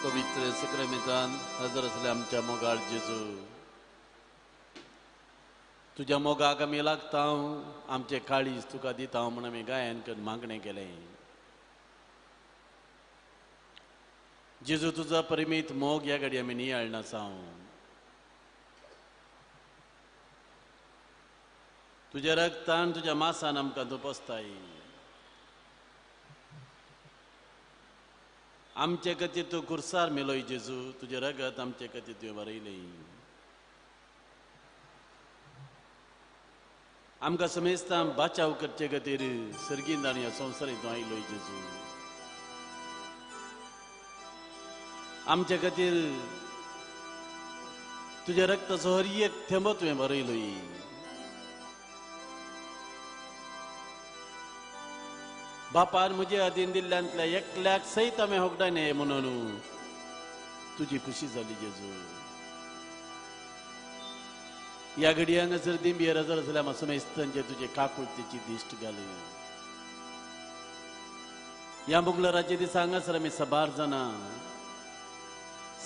पवित्र सक्रामेंतान हजर असले आमच्या मोगाळ जेजू तुझ्या मोगाक आमी लागता आमचे काळीज तुका दिता म्हणून आमी गायन करून मागणें केलें. जेजू तुझा परिमीत मोग ह्या घडी आमी नियाळना साव तुझ्या रक्तान तुझ्या मासान आमकां दुपसताय. आमचे खातीर तूं कुर्सार मेलोय जेजू तुझे रगत आमचे खातीर तुवें बरयलें. आमकां समेस्तां बाचाव करचे खातीर सर्गींत आनी ह्या संवसारींत तूं आयलोय जेजू. आमचे खातीर तुझे रक्ताचो हर एक थेंब तुवें बरयलोय. बापान म्हजे अधीन दिल्ल्यांतल्या एकल्याक सयत हांवें होगडायलें म्हणून तुजी खुशी जाली जेजू. ह्या घडये हांगासर दिंबेर हजर आसल्या म्हाका समेस्तांचे तुजे काकुळतेची दिश्ट घाली. ह्या मंगळाराच्या दिसा हांगासर आमी सबार जाणां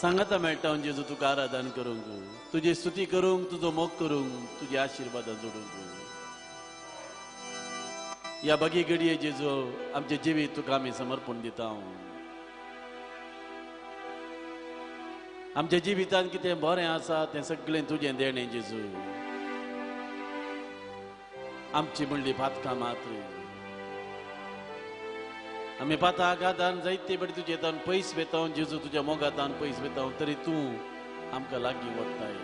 सांगाता मेळटा जेजू तुका आराधन करूंक तुजी स्तुती करूंक तुजो मोग करूंक तुजे आशिर्वाद जोडूंक. या बगी घडये जेजू आमचे जिवीत तुका आमी समर्पण दिता. आमच्या जिवितान कितें बरें आसा तें सगळें तुजें देणें जेजू. आमची म्हणली पातकां मात्र आमी पाताक आदान जायते बडी तुजे तान पयस वेता जेजू तुज्या मोगातान पयस वेता तरी तूं आमकां लागीं वडटाय.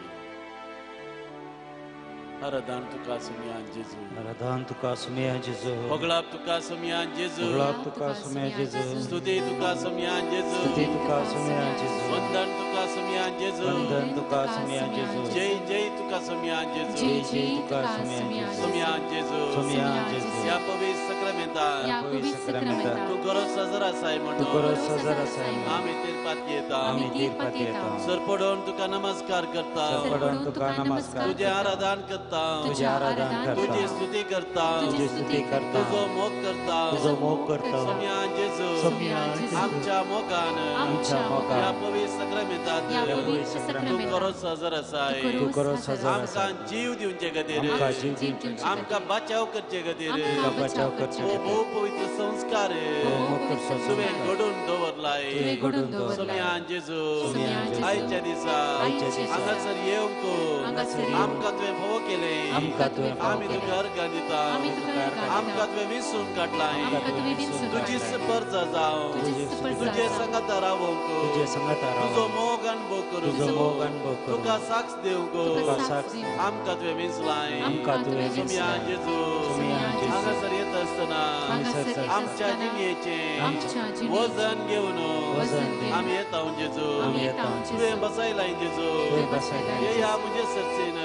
आराधन तुका सुमयान जेजू आराधन तुका सुमयान जेजू होगळाप तुका सुमयान जेजू होगळाप तुका सुमयान जेजू स्तुती तुका सुमयान जेजू स्तुती तुका सुमयान जेजू वंदन तुका सुमयान जेजू वंदन तुका सुमयान जेजू जय जय तुका सुमयान जेजू जय जय तुका सुमयान जेजू सुमयान जेजू सुमयान जेजू ह्या पवित्र सक्रामेंतान या पवित्र सक्रामेंतान तू गरज सजर आसाय तू म्हणून गरज सजर आसाय आमी तिरपात येता आमी तीर्पात येता सरपडोन तुका नमस्कार करता सरपडोन तुका नमस्कार तुझे आराधन करता तुझे आराधन करता तुझी स्तुती करता तुझी स्तुती करता तुझो मोग करता तुझो मोग करता सुमयान जेजू सुमयान जेजू आमच्या मोगान आमच्या मोगान या पवित्र सक्रामेंतान या पवित्र तू सक्रामेंतान गरज हजर आसाय तू गरज हजर आसाय आमकां जीव दिवचे खातीर आमकां जीव दिवचे आमकां बचाव करचे खातीर आमकां बचाव करचे हो खातीर भोव पवित्र संस्कार मोग करचो तुवें घडोवन दवरलाय तुवें घडोवन दवरलाय. सुमयान जेजू सुमयान जेजू आयच्या दिसा आयच्या दिसा हांगासर येवंक हांगासर येवंक आमकां तुवें फोव केलें आमकां तुवें फोव आमी केलें. तुका अर्घ दिता आमी तुका अर्घ दिता. आमकां तुवें विसरून काडलाय आमकां तुवें विसरून तुजी काडलाय. स्पर्धा जावं तुजी स्पर्धा तुजे जावं. संगत रावंक तुजे संगत रावंक. तुजो मोग अनुभव करूंक तुजो मोग अनुभव करूंक. तुका साक्ष दिवंक तुका साक्ष दिवंक. आमकां तुवें विसलाय आमकां तुवें सुमयान विसलाय. जेजू सुमयान जेजू. हांगासर येत आसतना हांगासर येत आमच्या आसतना जिणेचें आमच्या जिणेचें वजन घेवन वजन घेवन आमी येता जेजू आमी येता तुवें बसयलाय जेजू तुवें बसयलाय ये जेजू. या म्हजे सर्चेन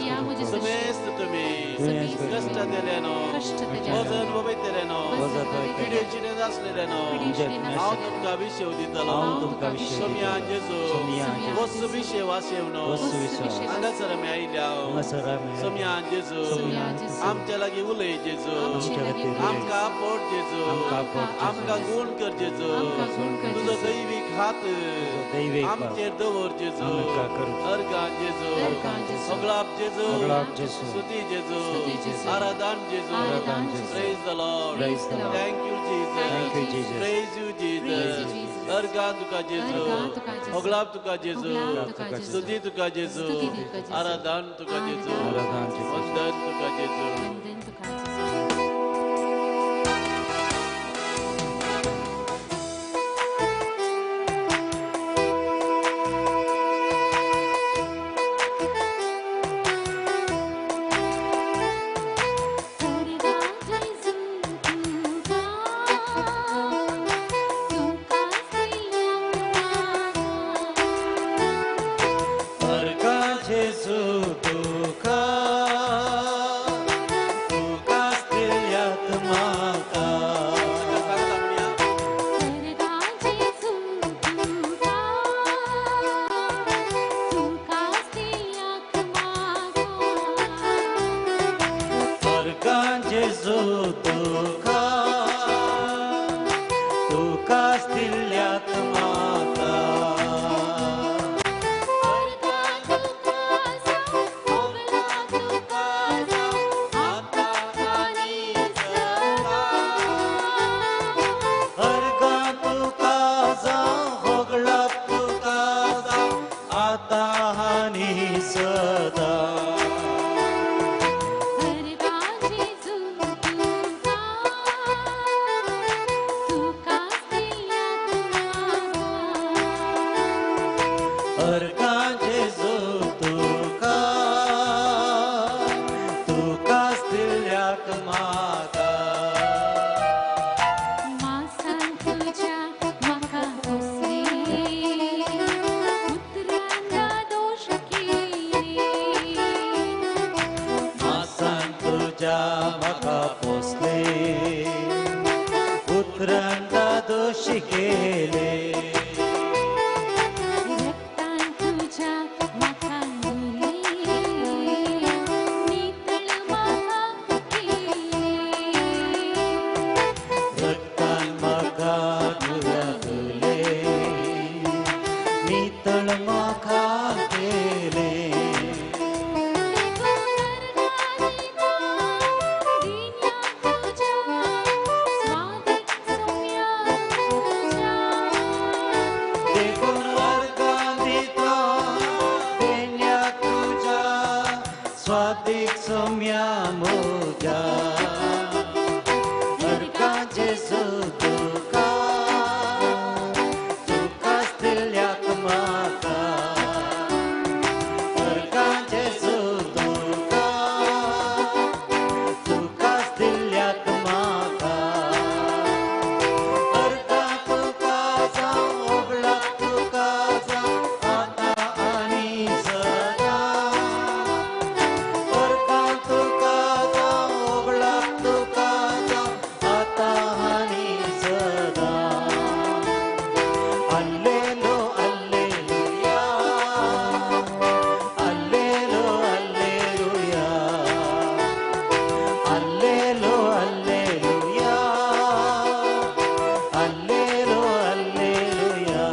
या म्हजे समेस्त तुमी तुवें कश्ट दिलेनो वजन वबयतलेनो वजन वबयतलेनो. पिडेचिडेन आसलेलेनो हांव तुमकां विशेव दितलो हांव तुमकां विशेव सुमयान दितलो. जेजू सुमयान जेजू. वस्तू विशेव वाशेवनो वस्तू विशेव. हांगासर आमी आयल्या हांगासर आमी आयल्या. सुमयान जेजू सुमयान जेजू. आमच्या लागीं उलय जेजू आमच्या खातीर उलय. आमकां आपोट जेजू आमकां आपोट जेजू. आमकां गूण कर जेजू गूण कर तुजो जेजू. दैवीक हात दैवीक हात आमचेर दवर जेजू आमकां कर. अर्गां जेजू अर्गां जेजू. होगळाप जेजू होगळाप जेजू. स्तुती जेजू स्तुती जेजू. आराधन जेजू आराधन जेजू. Praise the Lord Praise the Lord. Thank you Jesus Thank you, Jesus. Praise you Praise you, Jesus Jesus. अर्गां तुका जेजू अर्गां तुका जेजू. होगळाप तुका जेजू होगळाप तुका जेजू. स्तुती तुका जेजू स्तुती तुका जेजू. आराधन तुका जेजू आराधन जेजू. वंदन तुका जेजू वंदन तुका जेजू. अर्कां जेजू तुका तुकाच दिल्याक म्हाका मासान तुझ्या म्हाका पोसली उतरांदा दोश केली मासान तुझ्या म्हाका पोसले उतरांदा दोशी केले रक्तान तुझ्या म्हाका धुली नितळ म्हाका केली रक्तान म्हाका धुले नितळ म्हाका केले देखून अर्गां दिता देण्या तुझ्या स्वादीक सोम्या म्हज्या अर्गां जेजू तुका तुकाच दिल्याक म्हाका अर्गां जेजू तुका तुकाच दिल्याक म्हाका अर्गां तुका जावं ओगलाक तुका जावं आतां आनी सदां अर्गां तुका जावं ओगलाक तुका जावं आतां आनी सदां हल्लेलो हल्लेलुया हल्लेलो हल्लेलुया हल्लेलो हल्लेलुया हल्लेलो हल्लेलुया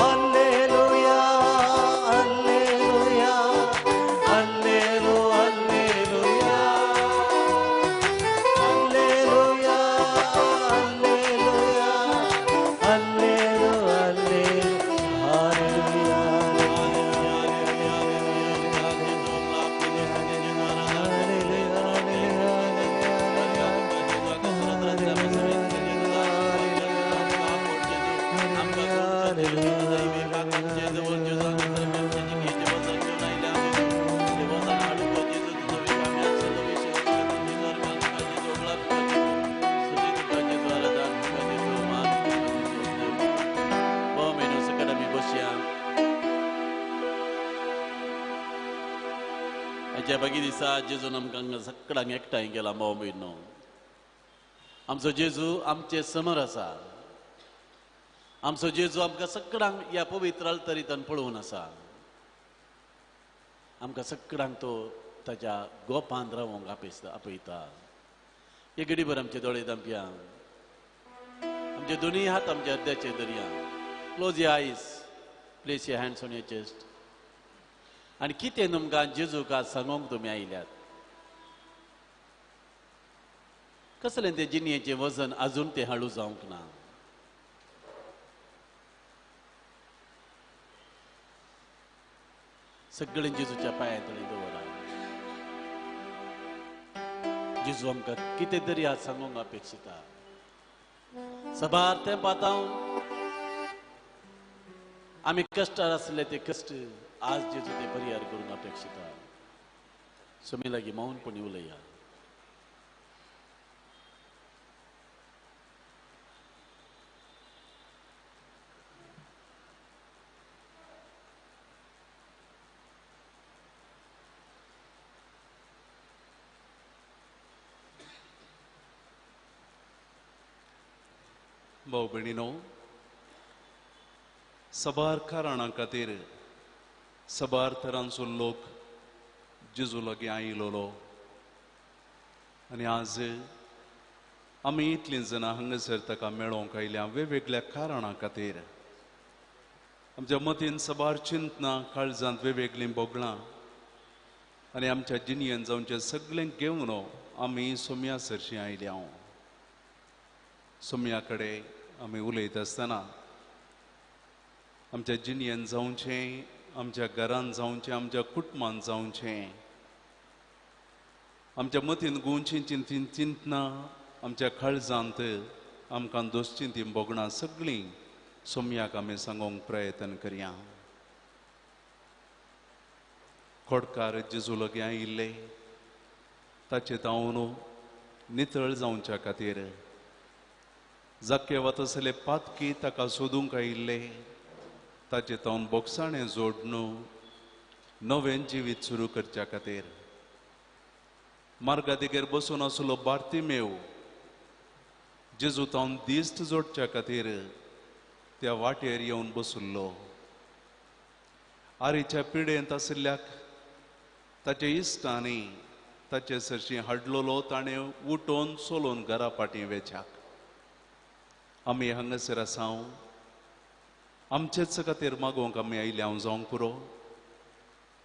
हल्लेलुया हल्लेलुया हल्लेलो हल्लेलुया हल्लेलुया हल्लेलुया हल्लेलो हाच्या बागी दिसा जेजून आमकां सगळ्यांक एकठांय केला भाव भयणो आमचो जेजू आमचे समोर आसा आमचो जेजू आमकां सगळ्यांक ह्या पवित्र अल्तरींतल्यान पळोवन आसा आमकां सगळ्यांक तो ताच्या गोपांत रावंक आपयता एक घडीभर आमचे दोळे धांपया आमचे दोनूय हात आमच्या हृदयाचेर धरया क्लोज युअर आयज place your hands on your chest आनी कितें तुमकां जेजूक आज सांगोंक तुमी आयल्यात कसलें तें जिणयेचें वजन अजून तें हळू जावंक ना सगळें जेजूच्या पांया तळी दवरा जेजू आमकां कितें तरी आज सांगोंक अपेक्षिता सबार तें पातावन आमी कश्टार आसले ते कश्ट आज जेजू ते परिहार करूंक अपेक्षिता सुमी लागीं मौनपणी उलया भाऊ भयणीनो सबार कारणां खातीर सबार तरांचो लोक जेजू लागीं आयिल्लो आनी आज आमी इतलीं जाणां हांगासर ताका मेळोवंक आयल्या वेगवेगळ्या कारणां खातीर आमच्या मतीन सबार चिंतनां काळजांत वेगवेगळीं बोगळां आनी आमच्या जिणयेन जावचें सगळें घेवन आमी सोम्या सरशीं आयल्या सोम्या कडेन आमी उलयता आसतना आमच्या जिणयेन जावचें आमच्या घरांत जावचें आमच्या कुटुंबांत जावचें आमच्या मतीन गुंवचीं चिंतनां आमच्या काळजांत आमकां दोसचीं तीं बोगणां सगळीं सोम्याक आमी सांगोंक प्रयत्न करया. खोडकार जेजू लागीं आयिल्ले ताचे तावन नितळ जावच्या खातीर जाके वतसले पातकी ताका सोदूंक आयिल्ले ताचे तावन बोगसाणें जोडून नवें जिवीत सुरू करच्या खातीर मार्गादेगेर बसून आसलो बार्तिमेव जेजू तावन दिश्ट जोडच्या खातीर त्या वाटेर येवन बसुल्लो. आरीच्या पिडेंत आशिल्ल्याक ताचे इश्टांनी ताचे सरशी हाडलोलो ताणें उठोवन सोलोवन घरा फाटीं वेचाक. आमी हांगासर आसा आमचेच खातीर मागोवंक आमी आयल्याव जावंक पुरो.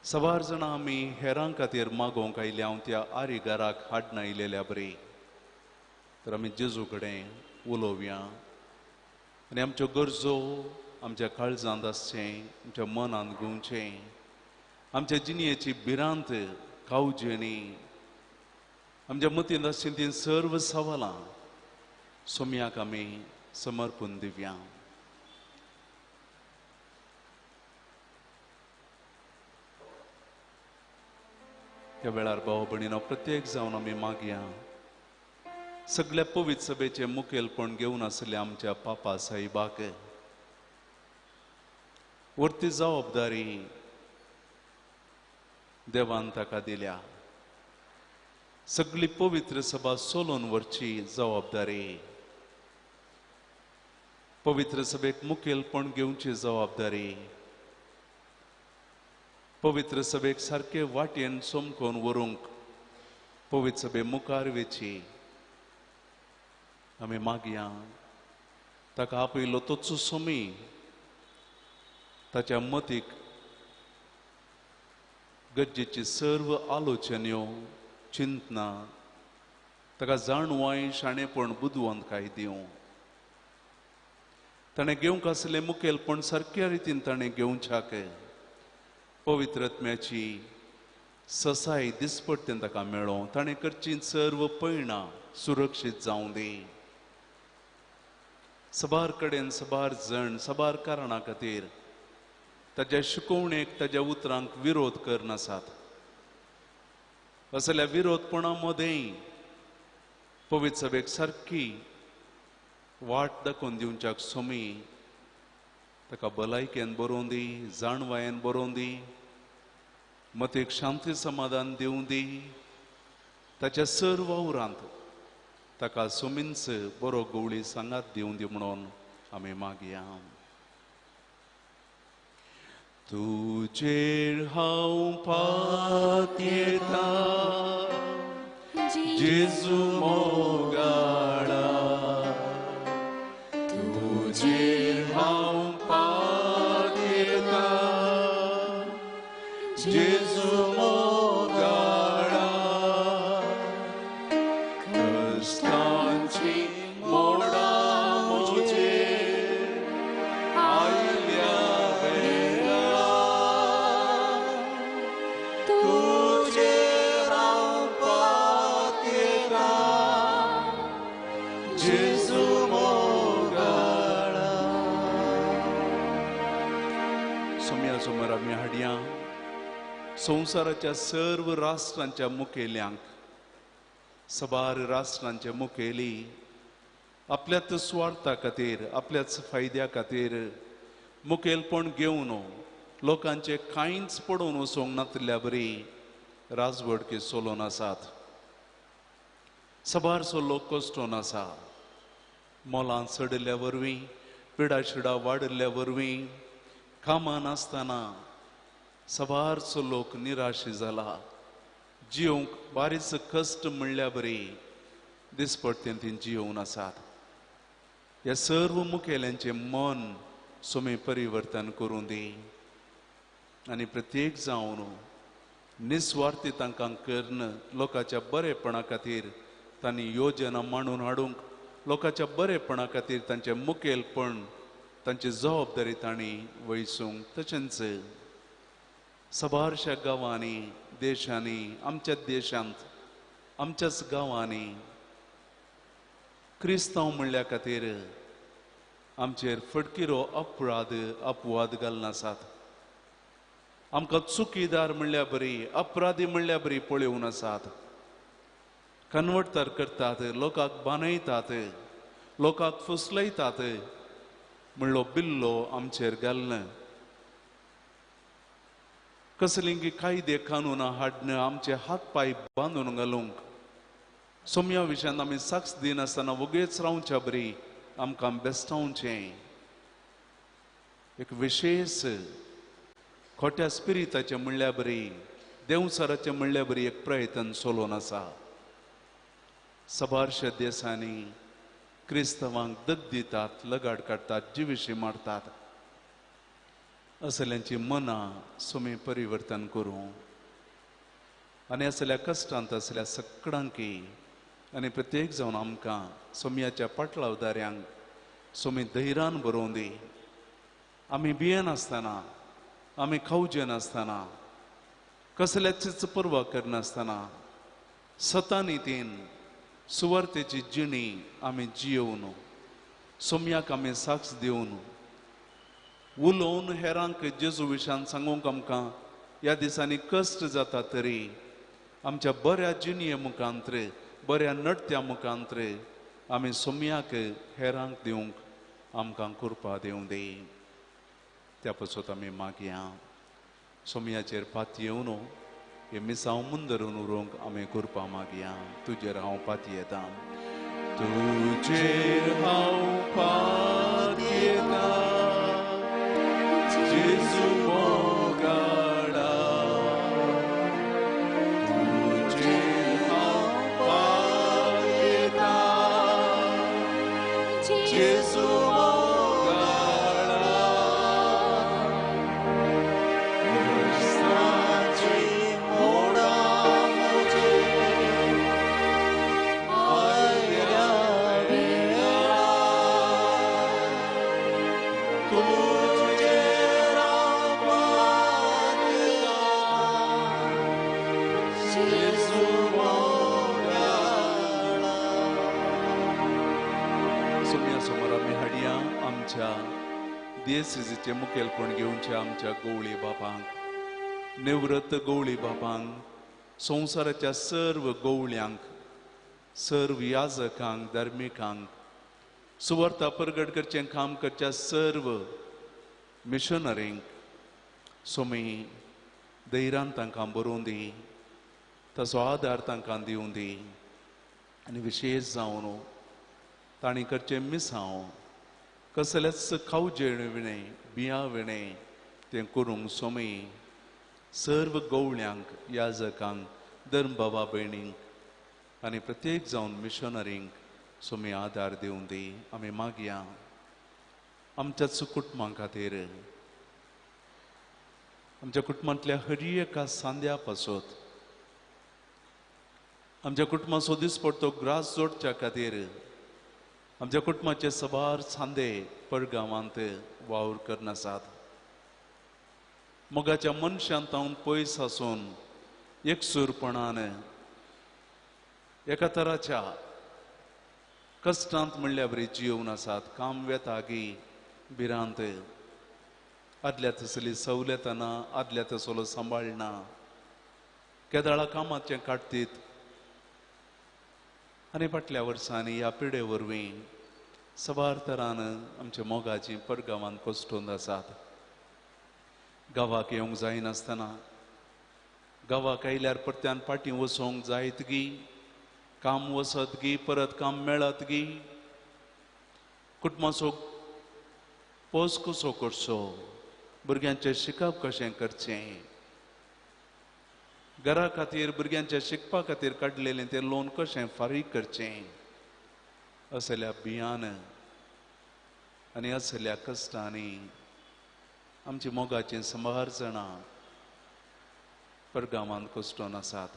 सवार जाणां आमी हेरां खातीर मागोवंक आयल्याव त्या आरी घराक हाडून आयलेल्या बरी. तर आमी जेजू कडेन उलोवया आनी आमच्यो गरजो आमच्या काळजांत आसचें, आमच्या मनांत घेवचें, आमच्या जिणेची भिरांत कावजेनी आमच्या मतींत आसचीं तीं सर्व सवालां सोम्याक आमी समर्पून दिवया. ह्या वेळार भाव भयणीनो प्रत्येक जावन आमी मागया सगळ्या पवित्र सभेचे मुखेलपण घेवन आसले आमच्या पापा साहिबाक वरती जबाबदारी देवान ताका दिल्या. सगळी पवित्र सभा सोलोवन व्हरची जबाबदारी, पवित्र सभेक मुखेलपण घेवची जबाबदारी, पवित्र सभेक सारके वाटेन सोमकोन व्हरूंक पवित्र सभे मुखार वेची. आमी मागया ताका आपयलो तोचो सोमी ताच्या मतीक गरजेची सर्व आलोचन्यो चिंतना ताका जाणवाय शाणेपण बुदवंतकाय दिवं. ताणें घेवंक आसलें मुखेलपण सारक्या रितीन ताणें घेवच्याक पवित्र आत्म्याची ससाय दिसपट्टेन ताका मेळो. ताणें करची सर्व पैणां सुरक्षीत जावं दी. सबार कडेन सबार जण सबार कारणां खातीर ताच्या शिकोवणेक ताच्या उतरांक विरोध करनासात. असल्या विरोधपणा मदें पवित्र सभेक सारकी वाट दाखोवन दिवच्याक सोमी ताका भलायकेन बरोवन दी, जाणवायेन बरोवन दी, मतीक शांती समाधान दिवं दी. ताच्या सर्व वावरांत ताका सोमींच बरो गवळी सांगात दिवं दी म्हणून आमी मागया. तुजेर हांव पातयेता जेजू मोगाळा, तुजेर हांव पातयेता जेजू मोगाळा. कश्टांची मोडां म्हजेर आयल्या वेळा तुजेर हांव पातयेता जेजू मोगाळा. सोम्या समोर आमी हाडया संवसाराच्या सर्व राष्ट्रांच्या मुखेल्यांक. सबार राष्ट्रांचे मुखेली आपल्याच स्वार्था खातीर आपल्याच फायद्या खातीर मुखेलपण घेवन लोकांचे कांयच पडोवन वचोंक नातल्या बरी राजवडके चलोवन आसात. सबारसो लोक कश्टोन आसा. मोलां चडल्या वरवीं, पिडाशिडा वाडल्या वरवीं, कामां नासतना सबारचो लोक निराशी जाला. जियोंक बारीच कश्ट म्हणल्या बरी दिसपट्टेन ती जियोवन आसात. ह्या सर्व मुखेल्यांचे मन सोमी परिवर्तन करूं दी आनी प्रत्येक जावन निस्वार्थी तांकां कर्ण लोकांच्या बरेपणा खातीर तांणी योजना मांडून हाडूंक, लोकांच्या बरेपणा खातीर तांचें मुखेलपण तांची जबाबदारी तांणी वयसूंक. तशेंच सबारशा गांवांनी देशांनी आमच्या देशांत आमच्याच गांवांनी क्रिस्तांव म्हणल्या खातीर आमचेर फटकिरो अपराध अपवाद घालनासात. आमकां चुकीदार म्हणल्या बरी अपराधी म्हणल्या बरी पळयोवन आसात. कन्वर्टर करतात, लोकांक बानयतात, लोकांक फुसलयतात म्हणलो बिल्लो आमचेर घालना. कसलीं कायदे कानून हाडन आमचे हात पाय बांदून घालूंक सोम्या विशयान आमी साक्ष दिनासतना वगेच रावच्या बरी आमकां बेस्तावचें. एक विशेष खोट्या स्पिरिताचे म्हणल्या बरी देवसराचे म्हणल्या बरी एक प्रयत्न चलोवन आसा. सबारशे देशांनी क्रिस्तवांक दग दितात, लगाड काडटात, जिविशी मारतात. असल्यांची मनां सोमी परिवर्तन करूं आनी असल्या कश्टांत असल्या सगळ्यांकी आनी प्रत्येक जावन आमकां सोम्याच्या पाटलावदाऱ्यांक सोमी धैर्यान बरोवन दी. आमी भियेनासतना, आमी खावचे नासतना, कसल्याचीच पर्वा करनासतना सतानितीन सुवार्थेची जिणी आमी जियोवन सोम्याक आमी साक्ष दिवन उलोवन हेरांक जेजू विशयान सांगूंक आमकां ह्या दिसांनी कश्ट जाता तरी आमच्या बऱ्या जिणये मुखांतर, बऱ्या नडत्या मुखांतर आमी सोम्याक हेरांक दिवंक आमकां कृपा दिवं दी. त्या पासून आमी मागया. सोम्याचेर पाती येवन हे मिसांव मुंदरून उरोवंक आमी कृपा मागया. तुजेर हांव पाती येता. तुजेर हांव पाती येता जेजू मोगाडा. तुजेर हांव पाती येता जेजू मोगाडा. कृष्णाची मोडा मुझे आयल्या वेळा तुझे जेजू मोगाडा. सोम्या समोर आमी हाडया आमच्या दियेसीसीचे मुखेलपण घेवचे आमच्या गवळी बापांक, निवृत्त गवळी बापांक, संवसाराच्या सर्व गवळ्यांक, सर्व याजकांक, धर्मिकांक, सुवार्ता प्रगट करचें काम करच्या सर्व मिशनरींक सोमी धैर्यान तांकां बरोवन दी, ताचो आदार तांकां दिवं दी. आनी विशेश जावन तांणी करचें मिसांव कसलेच खावजेण विणे बियां विणे तें करूंक सोमी सर्व गवळ्यांक, याजकांक, धर्म बाबा भयणींक आनी प्रत्येक जावन मिशनरींक सोमी आदार दिवं दी. आमी मागया आमच्याच कुटुंबां खातीर, आमच्या कुटुंबांतल्या हर एका सांद्या पासून आमच्या कुटुंबाचो दिसपट्टो ग्रास जोडच्या खातीर आमच्या कुटुंबाचे सबार सांदे परगांवांत वावर करनासात. मोगाच्या मनशांत हांव पयस आसून एकसूरपणान एका तराच्या कश्टांत म्हणल्या बरी जियोवन आसात. काम वेतागी भिरांत, आदल्या तसली सवलत ना, आदल्या तसलो सांबाळना, केदाळा कामाचें काडटीत. आनी फाटल्या वर्सांनी ह्या पिढे वरवीं सबार तरान आमच्या मोगाची परगांवांत कश्टून आसात. गांवाक येवंक जायनासतना, गांवाक आयल्यार परत्यान फाटीं वचोंक जायतगी, काम वसतगी, परत काम मेळतगी, कुटुंबाचो पोस कसो करचो, भुरग्यांचें शिकप कशें करचें, घरा खातीर भुरग्यांच्या शिकपा खातीर काडलेलें तें लोन कशें फारीक करचें, असल्या भियान आनी असल्या कश्टांनी आमची मोगाचीं सबार जाणां परगांवांत कश्टून आसात.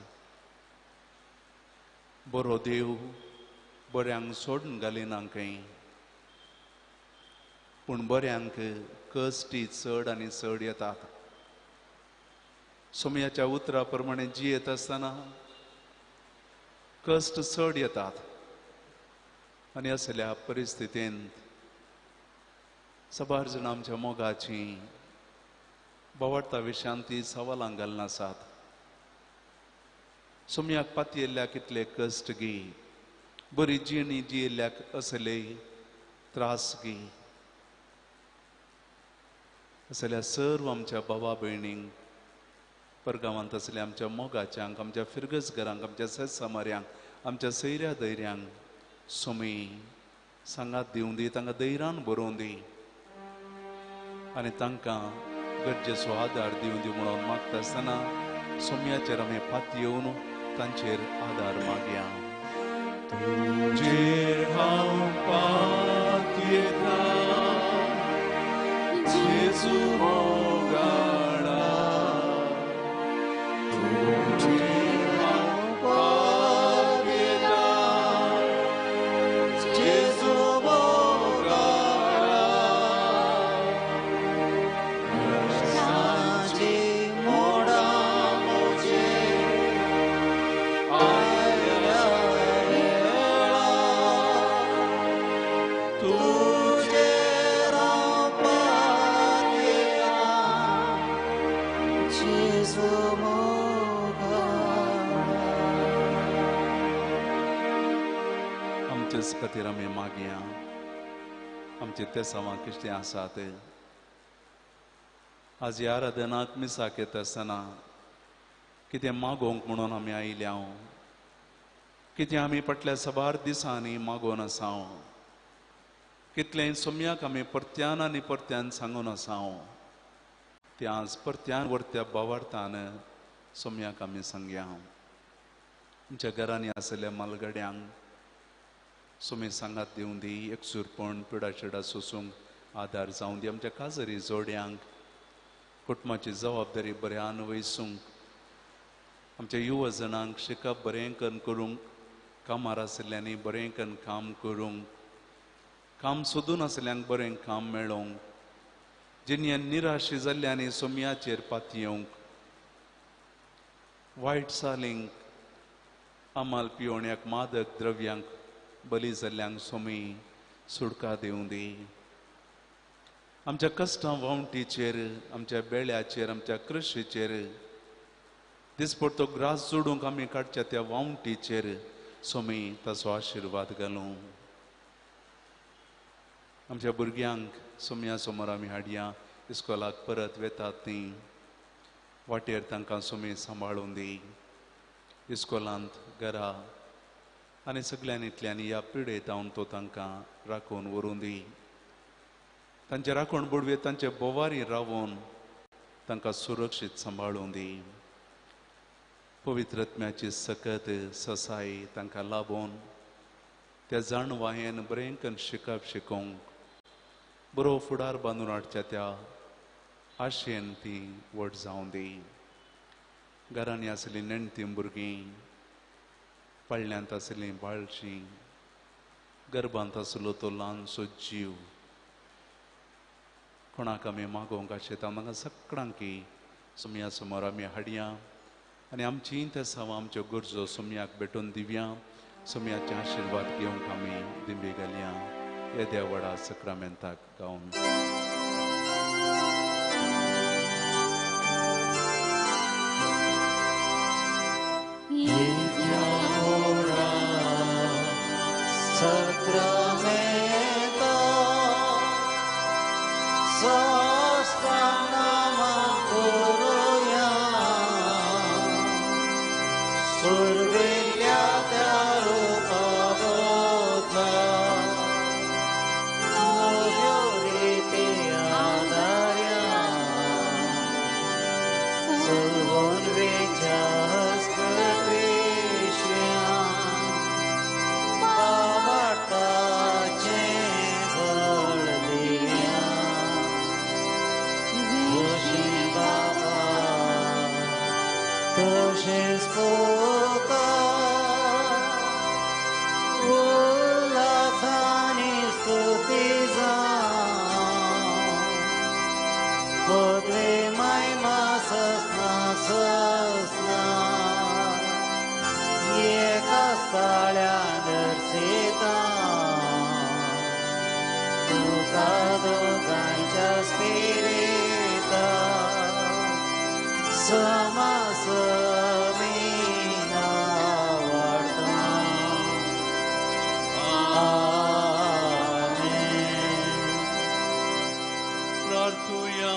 बरो देव बऱ्यांक सोडून घालिनांकय, पूण बऱ्यांक कश्टी चड आनी चड येतात. सोम्याच्या उतरा प्रमाणे जियेत आसतना कश्ट चड येतात. आनी असल्या परिस्थितींत सबार जण आमच्या मोगाची बवडता विशांती सवालांक घालना आसात. सुमयाक पाती येयल्ल्या कितले कश्ट गी, बरी जिणी जियेल्ल्याक असले त्रास गी. असल्या सर्व आमच्या भावा भयणींक, परगांवांत असल्या आमच्या मोगाच्यांक, आमच्या फिरगसगरांक, आमच्या समार्यांक, आमच्या सैऱ्या दैऱ्यांक सुमी सांगात दिवं दी, तांकां दैरान बरोवन दी आनी तांकां गरजेचो आदार दिवं दी म्हणून मागता आसतना सुमयाचेर आमी पाती येवन तांचेर आदार मागया. तुजेर हांव पाती येता जेजू मोगाडा, तुजेर हांव पाती येता जेजू मोगाडा. सांची मोडा मुझे आयल्या वेळा, तुझे रापात्या जेजू मोगा. आमचेच खातीर आमी मागया. आमचे ते सावां कितें आसात आज ह्या आराधनाक मिसाक येता आसतना कितें मागोवंक म्हणून आमी आयल्या, कितें आमी फाटल्या सबार दिसांनी मागोवन आसा, कितलें सुमयाक आमी परत्यान आनी परत्यान सांगून आसा, तें आज परत्यान वर्त्या भावार्थान सुमयाक आमी सांगया. आमच्या घरांनी आसलेल्या मालगड्यांक सुमी सांगात दिवं दी, एकसुरपण पिडाशिडा सोसूंक आदार जावं दी. आमच्या काजरी जोड्यांक कुटुंबाची जबाबदारी बऱ्यान वयसूंक, आमच्या युवा जणांक शिकप बरें करूंक, कामार आशिल्ल्यांनी बरें काम करूंक, काम सोदून आशिल्ल्यांक बरें काम मेळोवंक, जिणी निराशी जाल्ल्यांनी सुमयाचेर पाती येवंक, वायट चालींक, आमाल पियोवण्याक, मादक द्रव्यांक बली जाल्ल्यांक सुमी सुडका दिवं दी. आमच्या कश्टां वावंटीचेर, आमच्या बेळ्याचेर, आमच्या कृशीचेर दिसपडतो ग्रास जोडूंक आमी काडच्या त्या वावंटीचेर सुमी ताचो आशिर्वाद घालूं. आमच्या भुरग्यांक सुमया समोर आमी हाडया. इस्कॉलाक परत वेतात ती वाटेर तांकां सुमी सांबाळून दी. इस्कॉलांत, घरा आनी सगळ्यांनींतल्यानी ह्या पिडेत हांव तो तांकां राखून व्हरून दी. तांचे राखण बुडवे तांचे बोवारी रावून तांकां सुरक्षीत सांबाळून दी. पवित्रत्म्याची सकत ससाई तांकां लाभून त्या जाणवायेन बरें करून शिकोवंक, बरो फुडार बांदून हाडच्या त्या आशेन ती व्हड जावं दी. घरांनी आसलीं नेणटीं भुरगीं, पडल्यांत आसलीं बाळशीं, गर्भांत आसलो तो ल्हानसो जीव कोणाक आमी मागोवंक आशेता तांकां सगळ्यांकी सुमया समोर आमी हाडया आनी आमचीं त्या सावा आमच्यो गरजो सुमयाक भेटून दिवया. सुमयाचे आशिर्वाद घेवंक आमी दिंबे घालया. हे देवाडा सक्रामेंताक गावन Sacramento, sostanama kuruya, survilya tarupavota, noyorite adarya, sulvon vichas krishya. Sita, tu kado प्रार्थूया.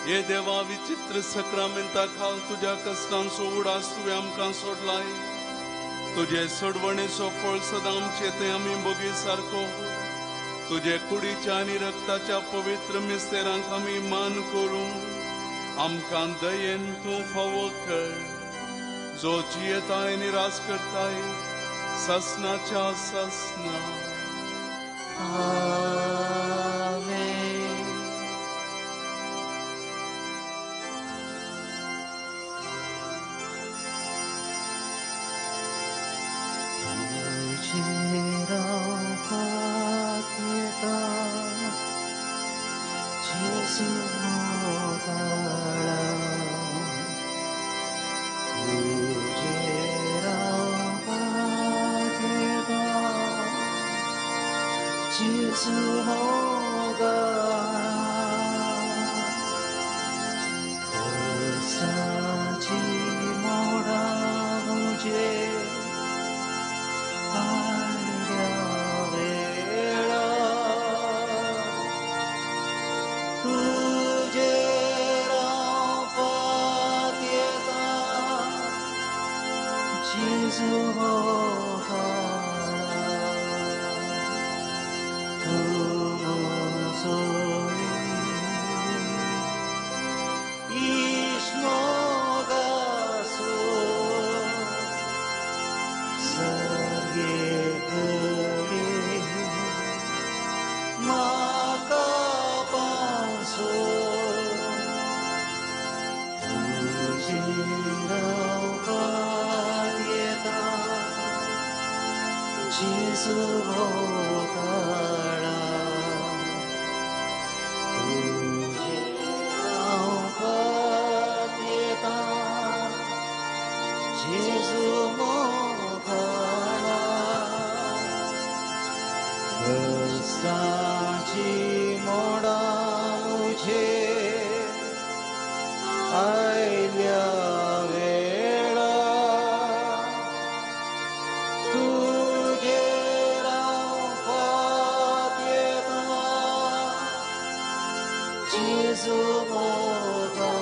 ये देवा विचित्र सक्रामेंता खाल तुझ्या कष्टांचो उडास तुवें आमकां सोडलाय. तुझे सोडवणेचो फळ सदां आमचे ते आमी बोगी सारको. तुझे कुडीच्या आनी रक्ताच्या पवित्र मिस्तेरांक आमी मान करूं. आमकां दयेन तूं फावो कर. जो जियेताय आनी रास करताय ससनाच्या ससना. आमेन. तुझे रावपाक येता जेजू मोगाळा. तुझे रावपाक येता जेजू मोगाळा. कळसाची मोडा मुझे आल्या वेळा. तुझे रावपाक येता जेजू मोगाळा. तू म्हजो इश्ट मोगासो सर्गेकडे म्हाका पावसो. तुझे रावपाक येता जेजू मोगाळा. तुझे रावपाक येता जेजू मोगाळा. कष्टाची मोडा मुझे आयल्या वेळा. तुझे रावपाक येता जेजू मोगाळा.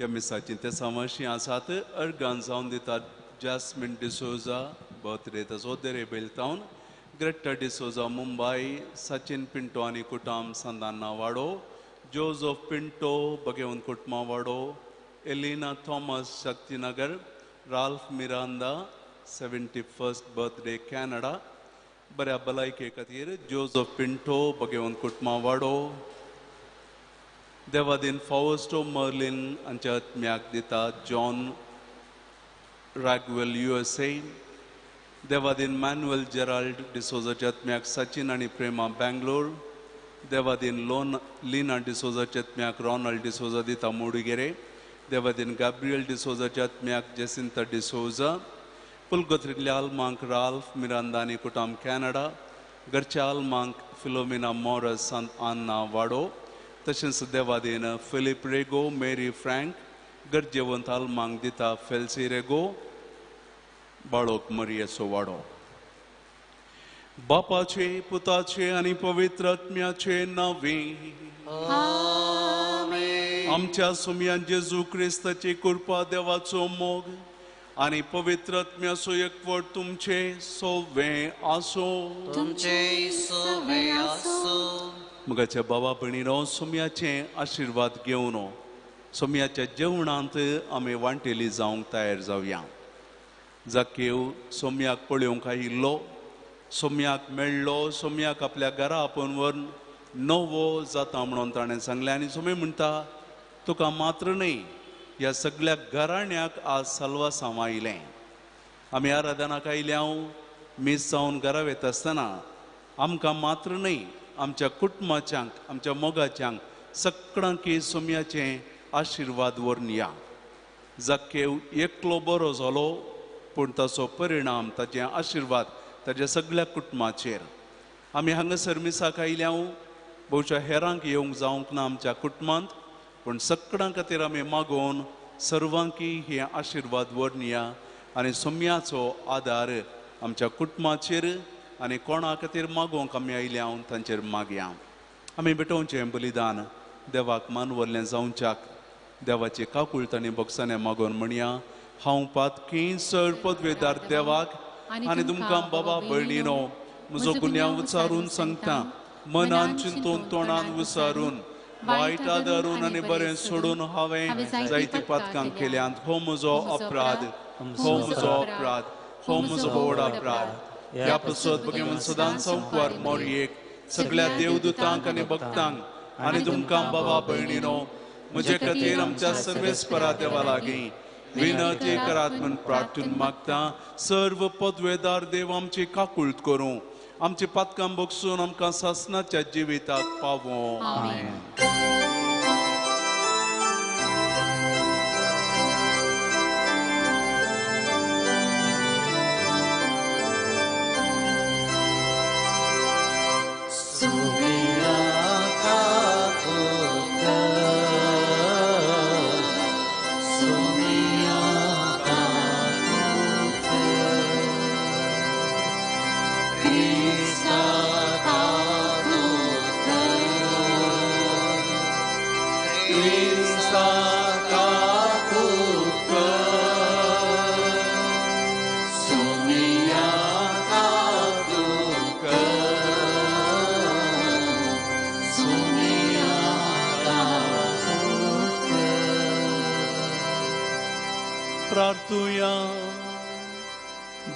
या मिसाची ते समाशी आसात अर्गान जावन दितात जॅस्मिन डिसोजा बर्थडे तसो देरेबेल टावन ग्रेटा डिसोजा मुंबई सचिन पिंटो आनी कुटाम संदाना वाडो जोझफ पिंटो बगेवन कुटमा वाडो Elina Thomas Shaktinagar Ralph Miranda 71st birthday Canada बऱ्या भलायके खातीर जोझफ पिंटो बगेवन कुटमा वाडो देवादीन फॉस्टो मर्लिन हांच्या आत्म्याक दिता जॉन रॅगवेल USA देवादीन मॅन्युअल जेराल्ड डिसोजाच्या आत्म्याक सचिन आनी प्रेमा बँगलोर देवादीन लिना डिसोजाच्या आत्म्याक रॉनाल्ड डिसोजा दिता मोडुगेरे देवादीन गॅब्रियल डिसोजाच्या आत्म्याक जेसिंता डिसोजा पुलगोत्रिकल्या आल्मांक राल्फ मिरांदा आनी कुटाम कॅनडा घरच्या आल्मांक फिलोमिना मॉरस आन्ना वाडो तशेंच देवादीन फिलिप रेगो मेरी फ्रँक गरजेवंत आल्मांक दिता फेल्सिरेगो बाळोक मरियेचो वाडो. बापाचे पुताचे आनी पवित्र आत्म्याचे नावे आमच्या सुमयान जेजू क्रिस्ताची कृपा देवाचो मोग आनी पवित्र आत्म्याचो एकवट तुमचे सोवे आसो. तुमचे सोवे आसो. मुगाच्या बाबा भयणीनो सुमयाचे आशिर्वाद घेवन सुमयाच्या जेवणांत आमी वांटेली जावंक तयार जावया. जाकेव सोमयाक पळोवंक आयिल्लो, सोमयाक मेळ्ळो, सोमयाक आपल्या घरा आपोवन व्हरून नवो जाता म्हणून ताणें सांगलें. आनी सोमी म्हणटा तुका मात्र न्ही, ह्या सगळ्या घराण्याक आज साल्वा सांवायलें. आमी आराधनाक आयल्या मीस जावन घरा वयता आसतना आमकां मात्र न्ही, आमच्या कुटुंबाच्यांक, आमच्या मोगाच्यांक सगळ्यांक सोमयाचें आशिर्वाद व्हरून या. जाकेव एकलो बरो जालो, पूण ताचो परिणाम, ताचे आशिर्वाद ताच्या सगळ्या कुटुंबाचेर. आमी हांगासर मिसाक आयल्या भोवच्या हेरांक येवंक जावंक ना आमच्या कुटुंबांत, पूण सगळ्यां खातीर आमी मागोवन सर्वांक हे आशिर्वाद व्हरून या आनी सोमयाचो आदार आमच्या कुटुंबाचेर आनी कोणा खातीर मागोवंक आमी आयल्या तांचेर मागया. आमी बेटोवचें बलिदान देवाक मानवल्लें जावच्याक देवाची काकुळटांनी बक्षांनी मागोवन म्हणया. हांव पातकी चड पदवेदार देवाक आनी तुमकां बाबा भयणीनो म्हजो गुन्यांव विचारून सांगता, मनान चिंतून तोंडान विचारून वायट आदारून आनी बरें सोडून हांवें जायती पातकां केल्यांत. हो म्हजो अपराध, हो म्हजो अपराध, हो म्हजो व्हड अपराध. ह्या पसत भगवंत सदांच संकवार मोरयेक, सगळ्या देवदूतांक आनी भक्तांक आनी तुमकां बाबा भयणीनो म्हजे खातीर आमच्या सर्वेस्परा देवा लागीं विनती करात म्हूण प्रार्थून मागता. सर्व पदवेदार देव आमची काकुळट करूं, आमची पातकां बगसून आमकां सासणाच्या जिविताक पावो. प्रार्थुया.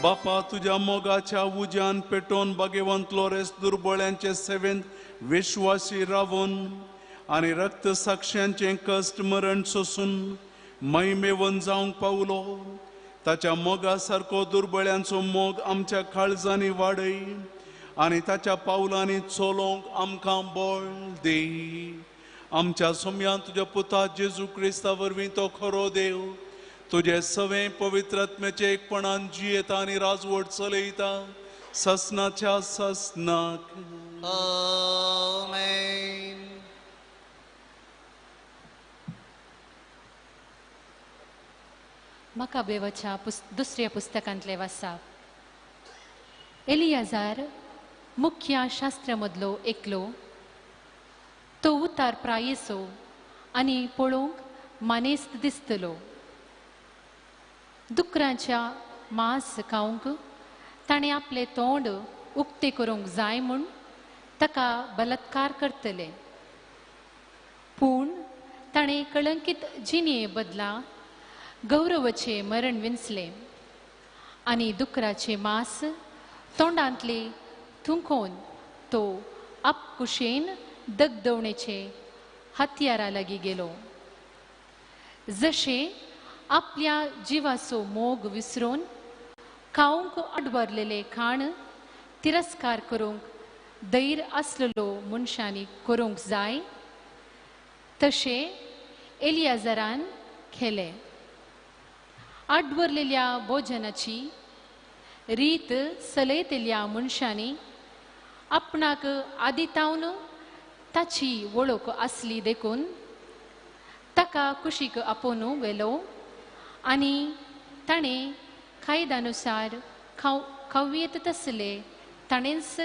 बापा, तुझ्या मोगाच्या उज्यान पेटोवन भगवंत लोरेस दुर्बळ्यांचे सेवेंत विश्वासी रावून आनी रक्त साक्षांचे कश्ट मरण सोसून मैमेवन जावंक पावलो. ताच्या मोगा सारको दुर्बळ्यांचो मोग आमच्या काळजांनी वाडय आनी ताच्या पावलांनी चलोवंक आमकां बळ दी. आमच्या सोम्यान तुज्या पुता जेजू क्रिस्ता वरवीं तो खरो देव तुझे सवे पवित्र आत्म्याचे एकपणान जियेता आनी राजवट चलयता ससनाच्या ससनाक. आमेन. मकाबेवाच्या दुसऱ्या पुस्तकांतले वाचप. एलियाजार मुख्य शास्त्रामदलो एकलो, तो उतार प्रायेसो आनी पळोवंक मानेस्त दिसतलो. दुकरांच्या मांस खावंक ताणें आपले तोंड उक्ते करूंक जाय म्हूण ताका बलात्कार करतले. पूण ताणें कळंकीत जिणे बदला गौरवाचे मरण विंचले आनी दुकराचे मांस तोंडांतले थुंकोवन तो आपकुशेन दगदवणेचे हत्यारा लागीं गेलो. जशे आपल्या जिवाचो मोग विसरून खावंक आडवरलेले खाण तिरस्कार करूंक धैर्य आसलेलो मनशांनी करूंक जाय, तशे एलियाजारान केले. आडवरलेल्या भोजनाची रीत चलयतल्या मनशांनी आपणाक आदितावन ताची वळख आसली देखून ताका कुशीक आपोवन व्हेलो आनी ताणें कायद्यानुसार खावयेत तसले ताणेंच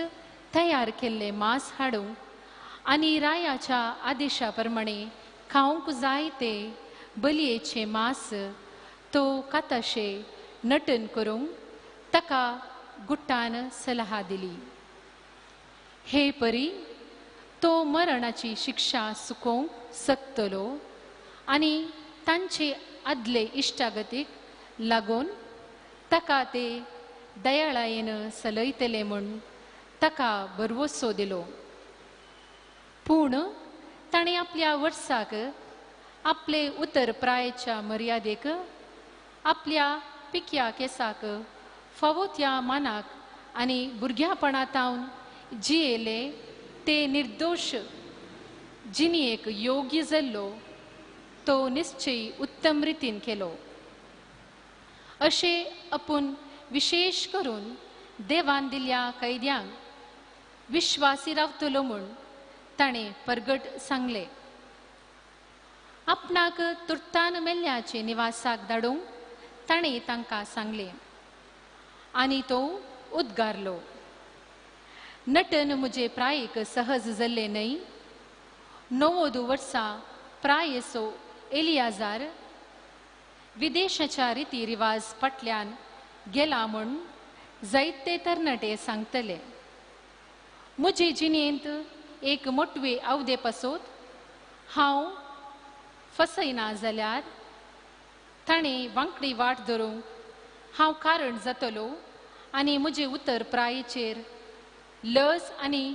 तयार केल्ले मांस हाडूंक आनी रायाच्या आदेशा प्रमाणे खावंक जाय ते बलयेचे मांस तो काताशे नटन करूंक ताका गुट्टान सलहा दिली. हे परी तो मरणाची शिक्षा सुकोवंक सकतलो आनी तांचे आदले इश्टागतीक लागून ताका ते दयाळायेन सलयतले म्हूण ताका भरवोसो दिलो. पूण ताणें आपल्या वर्साक आपले उतर प्रायेच्या मर्यादेक आपल्या पिक्या केसाक फावो त्या मानाक आनी भुरग्यापणांतावन जियेले ते निर्दोश जिणयेक योग्य जाल्लो तो निश्चय उत्तम रितीन केलो. अशें आपूण विशेश करून देवान दिल्ल्या कैद्यांक विश्वासी रावतलो म्हूण ताणें परगट सांगलें. आपणाक तुर्तान मेल्ल्याचे निवासाक धाडूंक ताणें तांकां सांगलें आनी तो उद्गारलो. नटन म्हजे प्रायेक सहज जाल्ले न्हय. 90 वर्सां प्रायेचो एलियाजार विदेशाच्या रिती रिवाज फाटल्यान गेला म्हूण जायते तरणाटे सांगतले. म्हजे जिणेंत एक मोटवे आवदे पासोत हांव फसयना जाल्यार ताणें वांकडी वाट धरूंक हांव कारण जातलो आनी म्हजे उतर प्रायेचेर लज आनी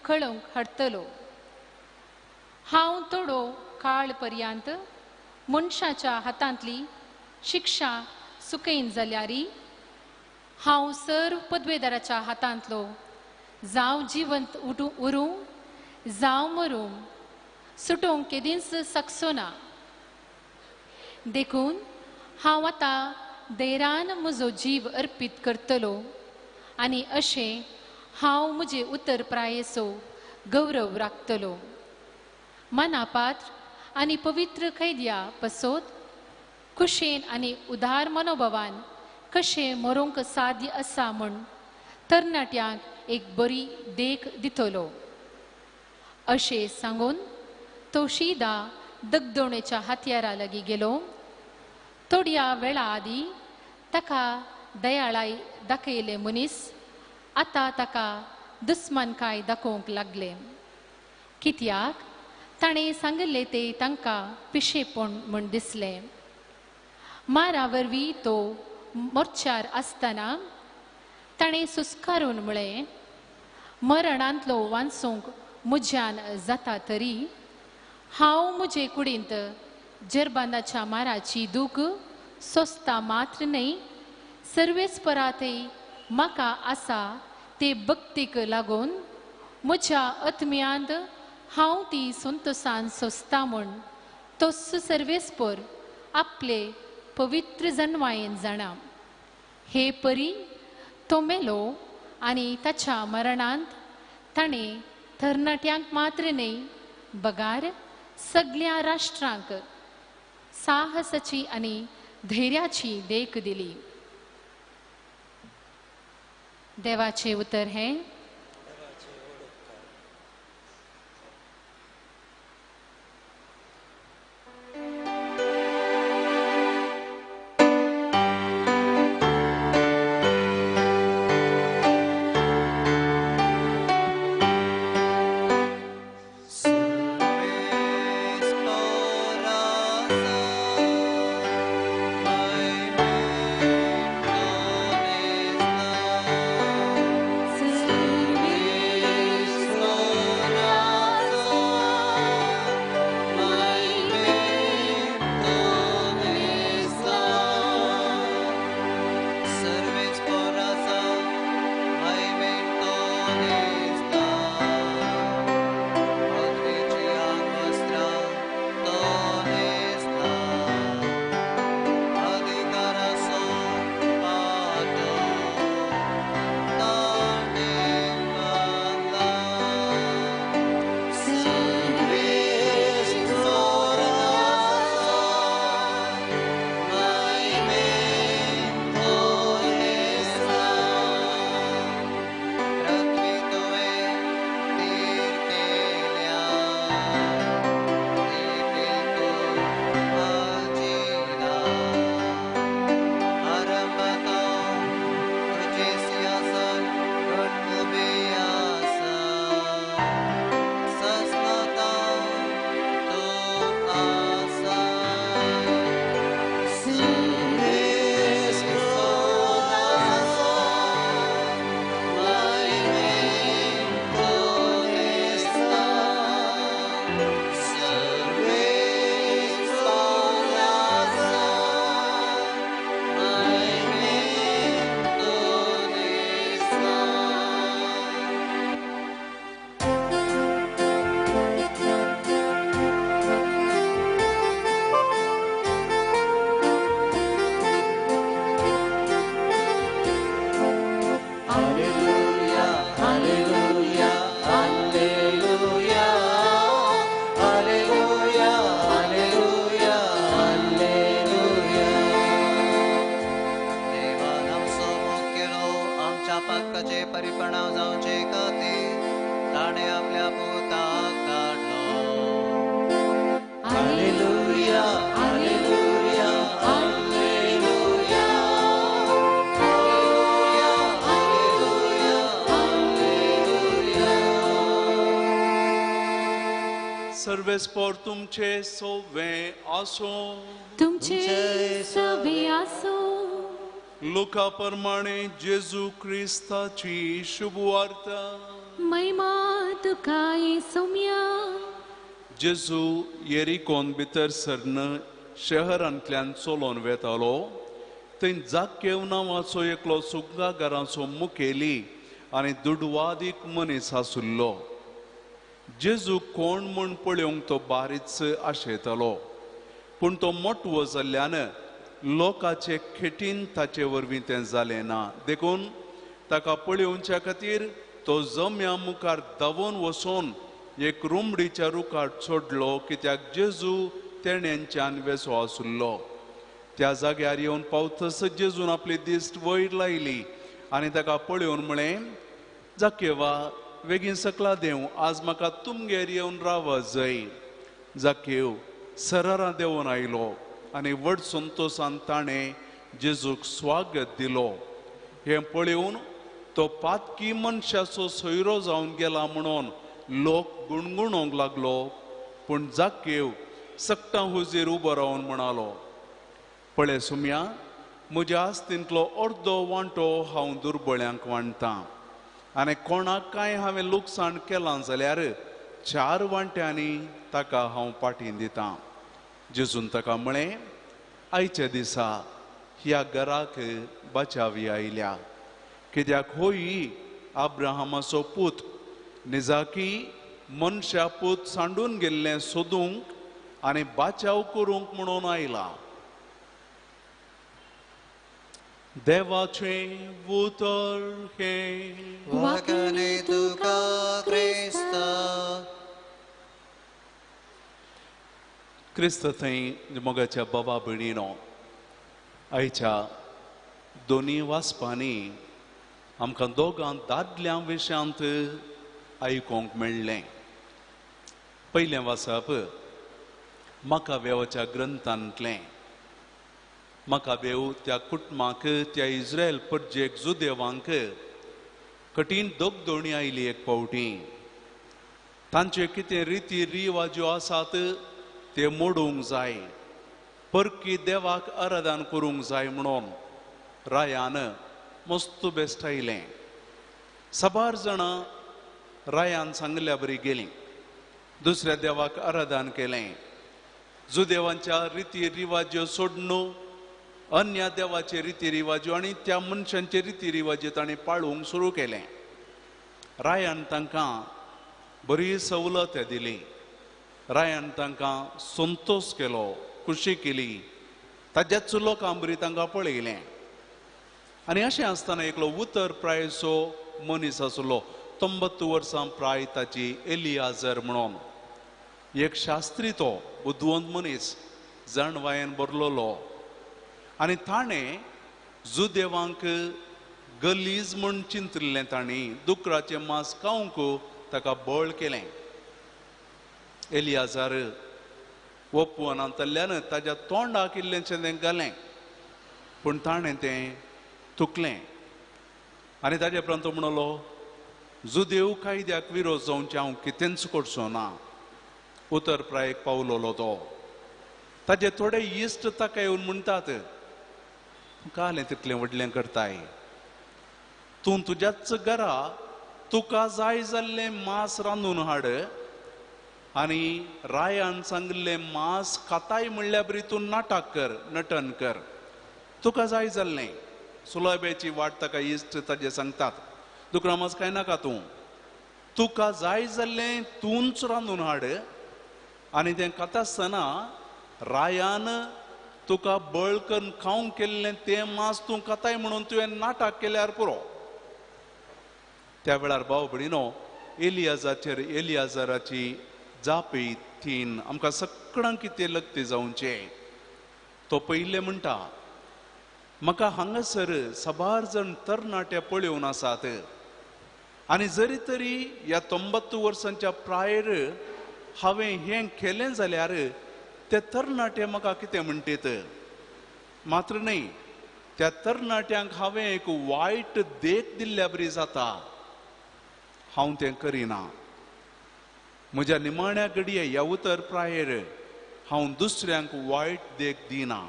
कळंक हाडटलो. हांव थोडो काळ पर्यंत मनशाच्या हातांतली शिक्षा सुकयन जाल्यारय हांव सर्व पदवेदाराच्या हातांतलो जावं जिवंत उरूं जावं मरूं सुटोवंक केदींच सकचो ना. देखून हांव आतां धैर्यान म्हजो जीव अर्पीत करतलो आनी अशें हांव म्हजे उतर प्रायेचो गौरव राखतलो. मनापात्र आनी पवित्र कैद्या पासोत कुशेन आनी उदार मनोभावान कशें मरूंक साध्य आसा म्हूण तरणाट्यांक एक बरी देख दितलो. अशें सांगून तो शिदा दगदोणेच्या हातयारा लागीं गेलो. थोड्या वेळा आदीं ताका दयाळाय दाखयले मनीस आतां ताका दुस्मानकाय दाखोवंक लागले. कित्याक ताणें सांगले ते तांकां पिशेपण म्हूण दिसलें. मारा वरवीं तो मोर्चार आसतना ताणें सुस्कारून म्हळें, मरणांतलो वांचूंक म्हज्यान जाता तरी हांव म्हजे कुडींत जरबानाच्या माराची दूख सोंसता मात्र न्हय, सर्वेच परातय म्हाका आसा ते भक्तीक लागून म्हज्या आत्म्यांत हांव ती संतोषान सोंसता म्हूण तोच सर्वेस्पर आपले पवित्र जन्मायेन जाणा. हे परी तो मेलो आनी ताच्या मरणांत ताणें तरणाट्यांक मात्र न्हय बगार सगळ्या राष्ट्रांक साहसाची आनी धैर्याची देख दिली. देवाचे उतर हें, Serve बरीपणा जावचे खातीर ताणे आपल्या पुताक धाडलो. हालेलुया, हालेलुया, हालेलुया, सर्वेस्पोर तुमचे सोवे आसो. तुमचे सवे आसो. लुका प्रमाणे जेजू क्रिस्ताची शुभवार्ता. महिमा तुका येसुम्या. जेजू येरिकोन भितर सरन शहरांतल्यान चलोन वेतालो. थंय जाकेव नांवाचो एकलो सुगागाराचो मुखेली आनी दुडवादीक मनीस आसुल्लो. जेजू कोण म्हूण पळोवंक तो बारीच आशेतालो, पूण तो मोठवो जाल्ल्यान लोकांचे खेटीन ताचे वरवीं तें जालें ना. देखून ताका पळोवच्या खातीर तो जम्या मुखार धांवून वचून एक रुमडीच्या रुखार चडलो, कित्याक जेजू तेण्यांच्यान वेसो आसुल्लो. त्या जाग्यार येवन पावतस जेजून आपली दिश्ट वयर लायली आनी ताका पळोवन म्हळें, जाकेवा, बेगीन सकला देव, आज म्हाका तुमगेर येवन राव जाय. जाकेव सरारा देंवन आयलो आनी व्हड संतोशान ताणें जेजूक स्वागत दिलो. हें पळोवन तो पातकी मनशाचो सोयरो जावन गेला म्हणून लोक गुणगुणोवंक लागलो. पूण जाकेव सक्ता हुजीर उबो रावन म्हणालो, पळय सुम्या, म्हज्या आस्तींतलो अर्दो वांटो हांव दुर्बळ्यांक वांटतां, आनी कोणाक कांय हांवें लुकसाण केलां जाल्यार 4 वांट्यांनी ताका हांव पाठीं दितां. जेजून ताका म्हळें, आयच्या दिसा ह्या घराक बचावी आयल्या, कित्याक होय अब्राहमाचो पूत निजाकी मनशा पूत सांडून गेल्लें सोदूंक आनी बाचाव करूंक म्हणून आयला. देवाचें उतर हे. वखणी तुका क्रिस्त. क्रिस्त थंय मोगाच्या बाबा भयणीनो, आयच्या दोनी वाचपांनी आमकां दोगां दादल्या विशयांत आयकोंक मेळ्ळें. पयलें वाचप म्हाका वेवाच्या ग्रंथांतलें. म्हाका वेव त्या कुटुंबाक, त्या इस्रायल परजेक, जुदेवांक कठीण दोगदोणी आयली एक फावटी. तांचे कितें रिती रिवाज्यो आसात ते मोडूंक जाय, परकी देवाक आराधन करूंक जाय म्हणून रायान मस्त बेस्टायलें. साबार जाणां रायान सांगल्या बरी गेलीं, दुसऱ्या देवाक आराधन केलें. जुदेवांच्या रिती रिवाज्यो सोडून अन्य देवाचे रिती रिवाज्यो आनी त्या मनशांचे रिती रिवाज्यो ताणें पाळूंक सुरू केलें. रायान तांकां बरी सवलत दिली. रायान तांकां संतोश केलो, खुशी केली. ताज्याच लोकां बरी तांकां पळयलें. आनी अशें आसतना एकलो उतर प्रायसो मनीस आसलो, 90 वर्सां प्राय ताची, एलियाजर म्हणून. एक शास्त्री तो, बुद्धवंत मनीस, जाणवायेन बरलोलो. आनी ताणें जुदेवांक गलीज म्हूण चिंतलें. तांणी दुकराचें मांस खावंक ताका बळ केलें. एलियाजार ओप्पून आंतरल्यान ताज्या तोंडाक इल्लेंशें तें घालें, पूण ताणें तें तुकलें. आनी ताजे उपरांत तो म्हणलो, जुदेव कायद्याक विरोध जावंचे हांव कितेंच करचो ना. उतर प्रायेक पावलोलो तो. ताजे थोडे इश्ट ताका येवन म्हणटात, कालें तितलें व्हडलें करताय, तूं तुज्याच घरा तुका जाय जाल्लें मांस रांदून हाड आनी रायान सांगिल्लें मांस खाताय म्हणल्या बरी तूं नाटक कर, नटन कर. तुका जाय जाल्लें सुलभेची वाट ताका इश्ट ताजे सांगतात, दुकरा मांस कांय नाका तूं, तुका जाय जाल्लें तूंच रांदून हाड आनी तें खाता आसतना रायान तुका बळ करून खावंक केल्लें तें मांस तूं खाताय म्हणून तुवें नाटक केल्यार पुरो. त्या वेळार भाव भयणीनो, एलियाजाराची जापी तीन आमकां सगळ्यांक कितें लग्ती जावचे. तो पयले म्हणटा, म्हाका हांगासर साबार जण तरणाटे पळयोवन आसात आणि जरी तरी ह्या 93 वर्सांच्या प्रायर हांवें हें केलें जाल्यार ते तरणाटे म्हाका कितें म्हणटात मात्र न्ही त्या तरणाट्यांक हांवें एक वायट देख दिल्ल्या बरी जाता हांव तें करिना म्हज्या निमाण्या घडये ह्या उतर प्रायर हांव दुसऱ्यांक वायट देख दिना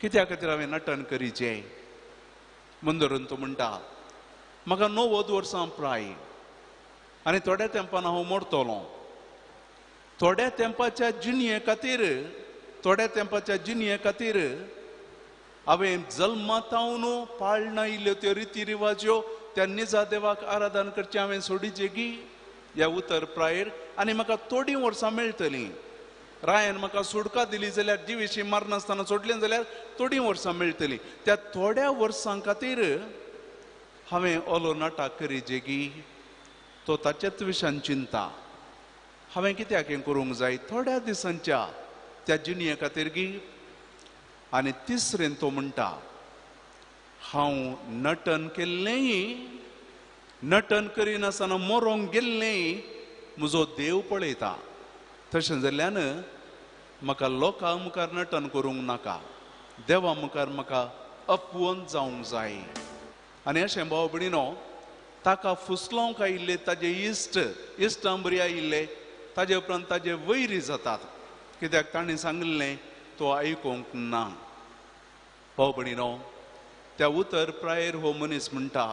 कित्या खातीर हांवें नटन करीचें म्हूण धरून तो म्हणटा म्हाका 90 वर्सां प्राय आनी थोड्या तेंपान हांव मरतलों थोड्या तेंपाच्या जिणये खातीर हांवें जल्मातावन पाळना इल्ल्यो त्यो रिती रिवाज्यो त्या निजा देवाक आराधन करचें हांवें सोडिचें गी ह्या उतर प्रायर आनी म्हाका थोडीं वर्सां मेळटलीं रायन म्हाका सुडका दिली जाल्यार जिवीशी मारनासतना सोडलें जाल्यार थोडीं वर्सां मेळटलीं त्या थोड्या वर्सां खातीर हांवें ओलो नाटक करीचें गी तो ताच्याच विशयान चिंता हांवें कित्याक हें करूंक जाय थोड्या दिसांच्या त्या जिणये खातीर गी आनी तिसरें तो म्हणटा हांव नटन केल्लेंय नटन करिनासतना मरोंक गेल्लेंय म्हजो देव पळयता तशें जाल्यान म्हाका लोकां मुखार नटन करूंक नाका देवा मुखार म्हाका अपवंत जावंक जाय आनी अशें भाव भयणीनो ताका फुसलोवंक आयिल्ले ताजे इश्टां बरी आयिल्ले ताजे उपरांत ताजे वैरी जातात कित्याक ताणें सांगिल्लें तो आयकूंक ना भाव भयणीनो त्या उतर प्रायर हो मनीस म्हणटा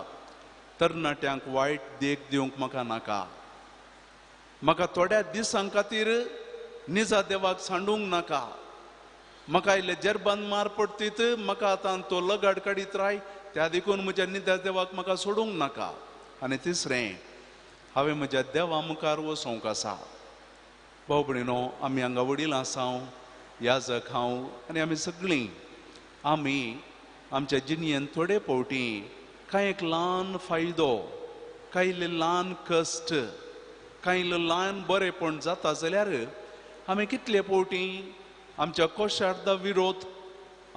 तरणाट्यांक वायट देख दिवंक म्हाका नाका म्हाका थोड्या दिसां खातीर निजा देवाक सांडूंक नाका म्हाका इल्ले जरबान मार पडटीत म्हाका आतां तो लगाड काडीत राय त्या देखून म्हज्या निजा देवाक म्हाका सोडूंक नाका आनी तिसरें हांवें म्हज्या देवा मुखार वचोंक आसा भाव भयणीनो आमी हांगा वडील आसांव याजक हांव आनी आमी सगळीं आमी आमच्या जिणयेन थोडे फावटी कांय एक ल्हान फायदो कांय इल्ले ल्हान कश्ट कांय इल्लो ल्हान बरेपण जाता जाल्यार आमी कितले फावटी आमच्या कोशार्दा विरोध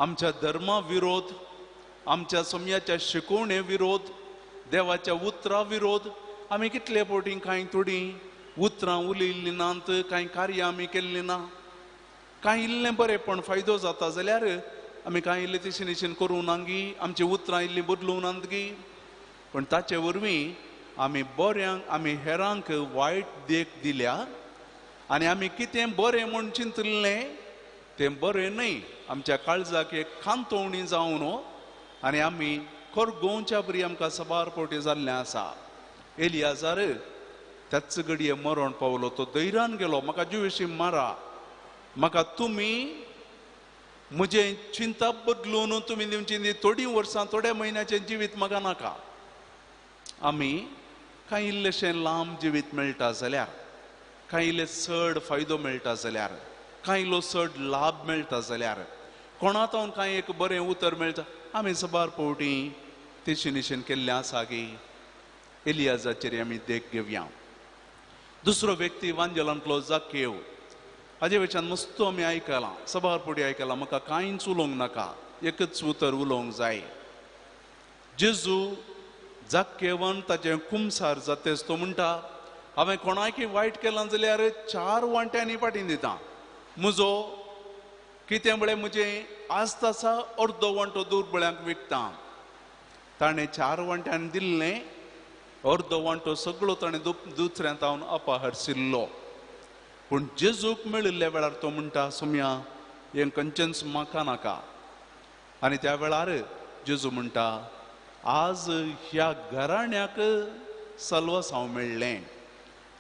आमच्या धर्मा विरोध आमच्या समयाच्या शिकवणे विरोध देवाच्या उतरां विरोध आमी कितले फावटी कांय थोडी उतरां उलयल्लीं नात कांय कार्यां आमी केल्लीं ना कांय इल्लें बरेपण फायदो जाता जाल्यार आमी कांय इल्लें तशें करूं ना गी आमची उतरां इल्लीं बदलूं नात गी पण ताचे वरवीं आमी बऱ्यांक आमी हेरांक वायट देख दिल्या आनी आमी कितें बरें म्हूण चिंतलें तें बरें न्हय आमच्या काळजाक एक खांतोवणी जावन आनी आमी कोरगोवच्या बरी आमकां सबार पोटी जाल्लें आसा एलियाजार त्याच घडये मरण पावलो तो दैरान गेलो म्हाका जिवीशी मारा म्हाका तुमी म्हजें चिंता बदलून तुमी दिवची थोडीं वर्सां थोड्या म्हयन्याचें जिवीत म्हाका नाका आमी कांय इल्लेशें लांब जिवीत मेळटा जाल्यार कांय इल्ले चड फायदो मेळटा जाल्यार कांय इल्लो चड लाभ मेळटा जाल्यार कोणातावन कांय एक बरें उतर मेळटा आमी सबार फावटी तेशीन केल्लें आसा गी एलियाजाचेर आमी देख घेवया दुसरो व्यक्ती वांजेलांतलो जाकेव हाजे वयच्यान मस्त आमी आयकलां सबार फावटी आयकलां म्हाका कांयच उलोवंक नाका एकच उतर उलोवंक जाय जेजू जाकेवान ताचें कुमसार जातेस तो म्हणटा हांवें कोणाकय वायट केलां जाल्यार 4 वांट्यांनी फाटीं दितां म्हजो कितें म्हळें म्हजें आस्त आसा अर्दो वांटो दुर्बळ्यांक विकतां ताणें 4 वांट्यांनी दिल्लें अर्दो वांटो सगळो ताणें दुसऱ्यां तावन अपहरसिल्लो पूण जेजूक मेळिल्ल्या वेळार तो म्हणटा सुम्या हें खंयचेंच म्हाका नाका आनी त्या वेळार जेजू म्हणटा आज ह्या घराण्याक सल्वसांव मेळ्ळें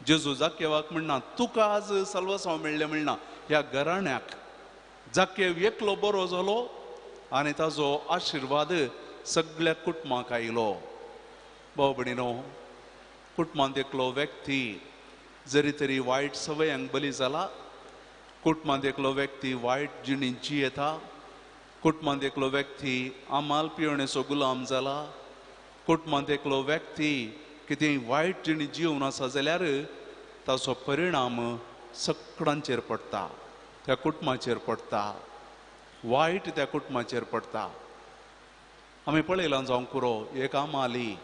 जेजू जाकेवाक म्हणना तुका आज सल्वसांव मेळ्ळें म्हणना ह्या घराण्याक जाकेव एकलो बरो जालो आनी ताजो आशिर्वाद सगळ्या कुटुंबाक आयलो भाव भयणीनो कुटुंबांत एकलो व्यक्ती जरी तरी वायट सवयांक बली जाला कुटुंबांत एकलो व्यक्ती वायट जिणेंत जियेता कुटुंबांत एकलो व्यक्ती आमाल पियेवणेचो गुलाम जाला कुटुंबांत एकलो व्यक्ती कितें वायट जिणें जिवन आसा जाल्यार ताचो परिणाम सगळ्यांचेर पडटा त्या कुटुंबाचेर पडटा वायट त्या कुटुंबाचेर पडटा आमी पळयलां जावं पुरो एक आमाली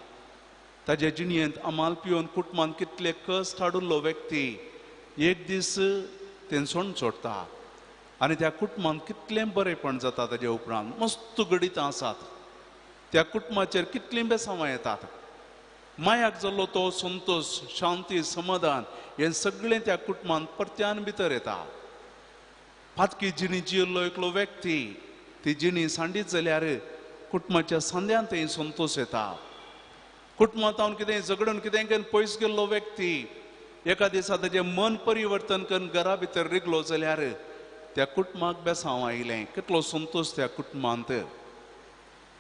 ताज्या जिणयेंत अमाल पिवन कुटुंबान कितले कश्ट हाडुल्लो व्यक्ती एक दीस तेंसोण सोडता आनी त्या कुटुंबान कितलें बरेपण जाता ताजे उपरांत मस्त गणितां आसात त्या कुटुंबाचेर कितलीं बेसांवां येतात मायाक जाल्लो तो संतोष शांती समाधान हें सगळें त्या कुटुंबान परत्यान भितर येता पातकी जिणी जियेल्लो एकलो व्यक्ती ती जिणी सांडीत जाल्यार कुटुंबाच्या सांद्यान थंय संतोष येता कुटुंबांत हांव कितें झगडून कितें करून पयस गेल्लो व्यक्ती एका दिसा ताजें मन परिवर्तन करून घरा भितर रिगलो जाल्यार त्या कुटुंबाक बेसांव आयलें कितलो संतोष त्या कुटुंबांत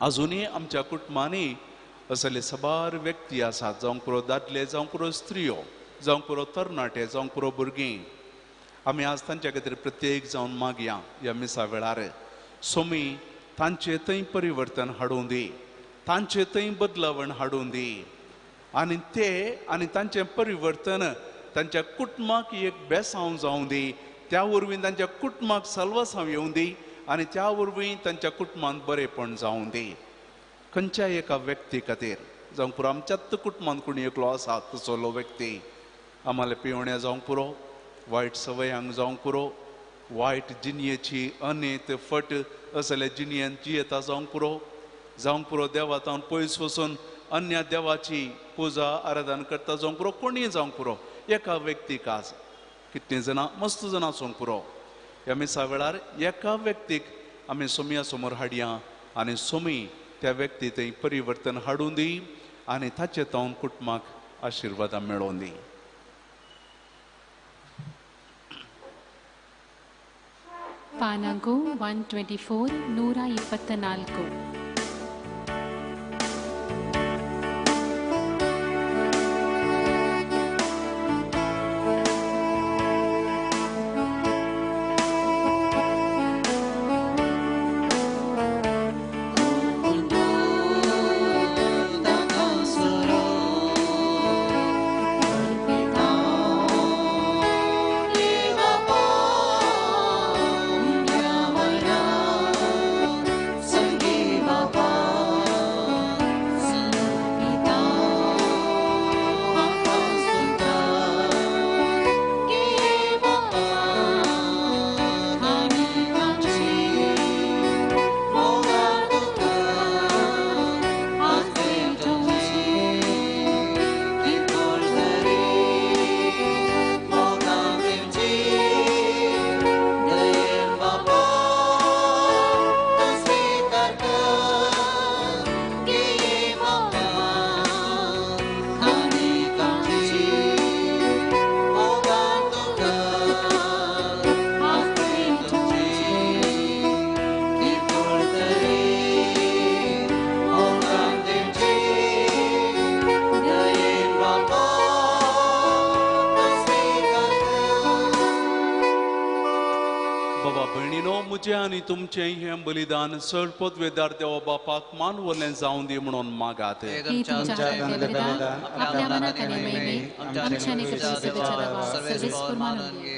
अजुनूय आमच्या कुटुंबांनी असले सबार व्यक्ती आसात जावं पुरो दादले जावं पुरो स्त्रियो जावं पुरो तरणाटे जावं पुरो भुरगीं आमी आज तांच्या खातीर प्रत्येक जावन मागया ह्या मिसा वेळार सोमी तांचे थंय परिवर्तन हाडूं दी तांचे थंय बदलावण हाडूं दी आनी ते आनी तांचें परिवर्तन तांच्या कुटुंबाक एक बेसांव जावं दी त्या वरवीं तांच्या कुटुंबाक साल्वासांव येवं दी आनी त्या वरवीं तांच्या कुटुंबांत बरेपण जावं दी खंयच्याय एका व्यक्ती खातीर जावं पुरो आमच्याच कुटुंबांत कोणी एकलो आसा तसलो व्यक्ती आम्हाला पिवण्या जावं पुरो वायट सवयांक जावं पुरो वायट जिणयेची अनेत फट असले जिणयेंत जियेता जावं पुरो देवातावन पयस वचून अन्य देवाची पुजा आराधना करता जावं पुरो कोणीय जावं पुरो एका व्यक्तीक आज कितलीं जाणां मस्त जाणां आसूंक पुरो ह्या मिसा वेळार एका व्यक्तीक आमी सोमया समोर हाडया आनी सोमी त्या व्यक्ती थंय परिवर्तन हाडून दी आनी ताचे तावन कुटुंबाक आशिर्वाद मेळोवन दी ಪಾನಗು 124 124 तुमचे आणि तुमचे हे बलिदान सर्वोत वेदार देवा बापाक मानवले जाऊन दे म्हणून मागात हे तुमच्या बलिदान आपल्या मनात आणि महिमेत आमच्या नेकरीचे विचारावा सर्वेस्पर मानून घे.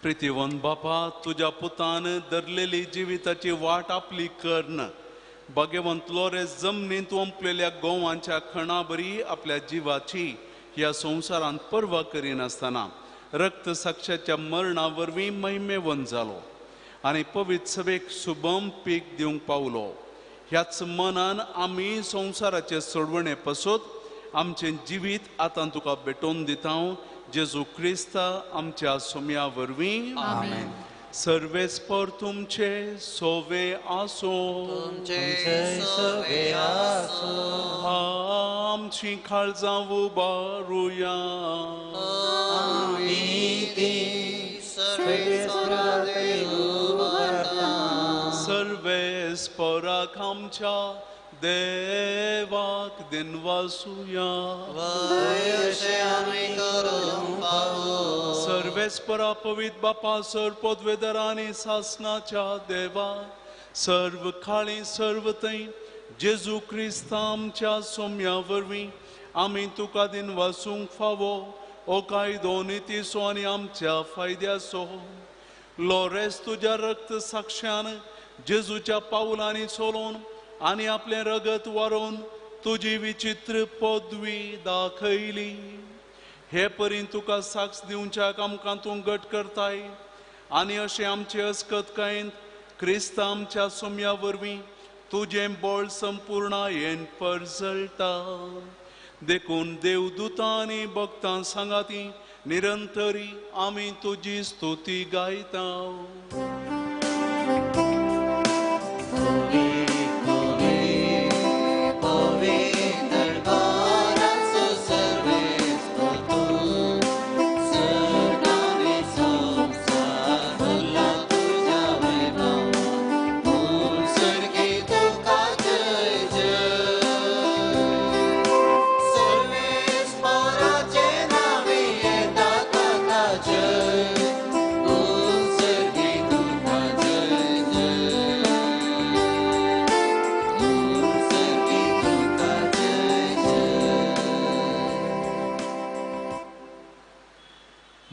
प्रितीवन बापा तुझ्या पुतान धरलेली जिविताची वाट आपली कर्ण भगवंत लोरेस जमनीत ओंपलेल्या गोवांच्या खणाबरी आपल्या जीवाची या संसारात पर्वा करीनासतना रक्त साक्षाच्या मरणा वरवीं महिमेवन जालो आणि पवित्र सभेक शुभम पीक दिवंक पावलो. ह्याच मनान आमी संसाराचे सोडवणे पासून आमचे जिवीत आतां तुका भेटोवन दिता जेजू क्रिस्ता आमच्या सोम्या वरवीं आमेन. सर्वेस्पर तुमचे सोवे आसो आमची काळजां उबारुया सर्वेस्पराक आमच्या देवाक दिनवासुया सर्वेस्परा पवित्र बापा सर्वोत वेदरानी सासनाच्या देवा सर्व काळी सर्व थंय जेजू क्रिस्त आमच्या सोम्या वरवीं आमी तुका दिनवासूंक फावो ओ कायदो नितीसो आनी आमच्या फायद्याचो. लोरेस तुझ्या रक्त साक्षान जेजूच्या पावलांनी चलोवन आनी आपले रगत वारोवन तुजी विचित्र पदवी दाखयली. हे परी तुका साक्ष दिवच्याक आमकां तूं घट करताय आनी अशें आमचे अस्कतकायेंत क्रिस्ता आमच्या सोम्या वरवीं तुजें बळ संपूर्णायेन परजळटा. देखून देवदूतां आनी भक्तां सांगाती निरंतरी आमी तुजी स्तुती गायता.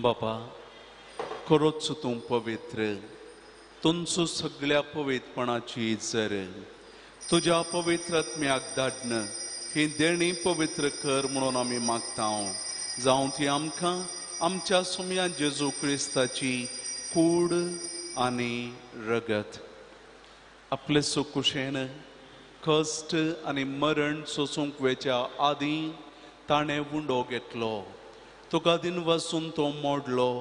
बापा, खरोच तूं पवित्र, तुमचो सगळ्या पवित्रपणाची इजर तुज्या पवित्रात्म्याक धाडन ही देणी पवित्र कर म्हणून आमी मागता. जावं ती आमकां आमच्या सोम्या जेजू क्रिस्ताची कूड आनी रगत आपले सुकुशेन कश्ट आनी मरण सोसूंक वेच्या आदीं ताणें उंडो घेतलो. तुका दिन वचून तो मोडलो,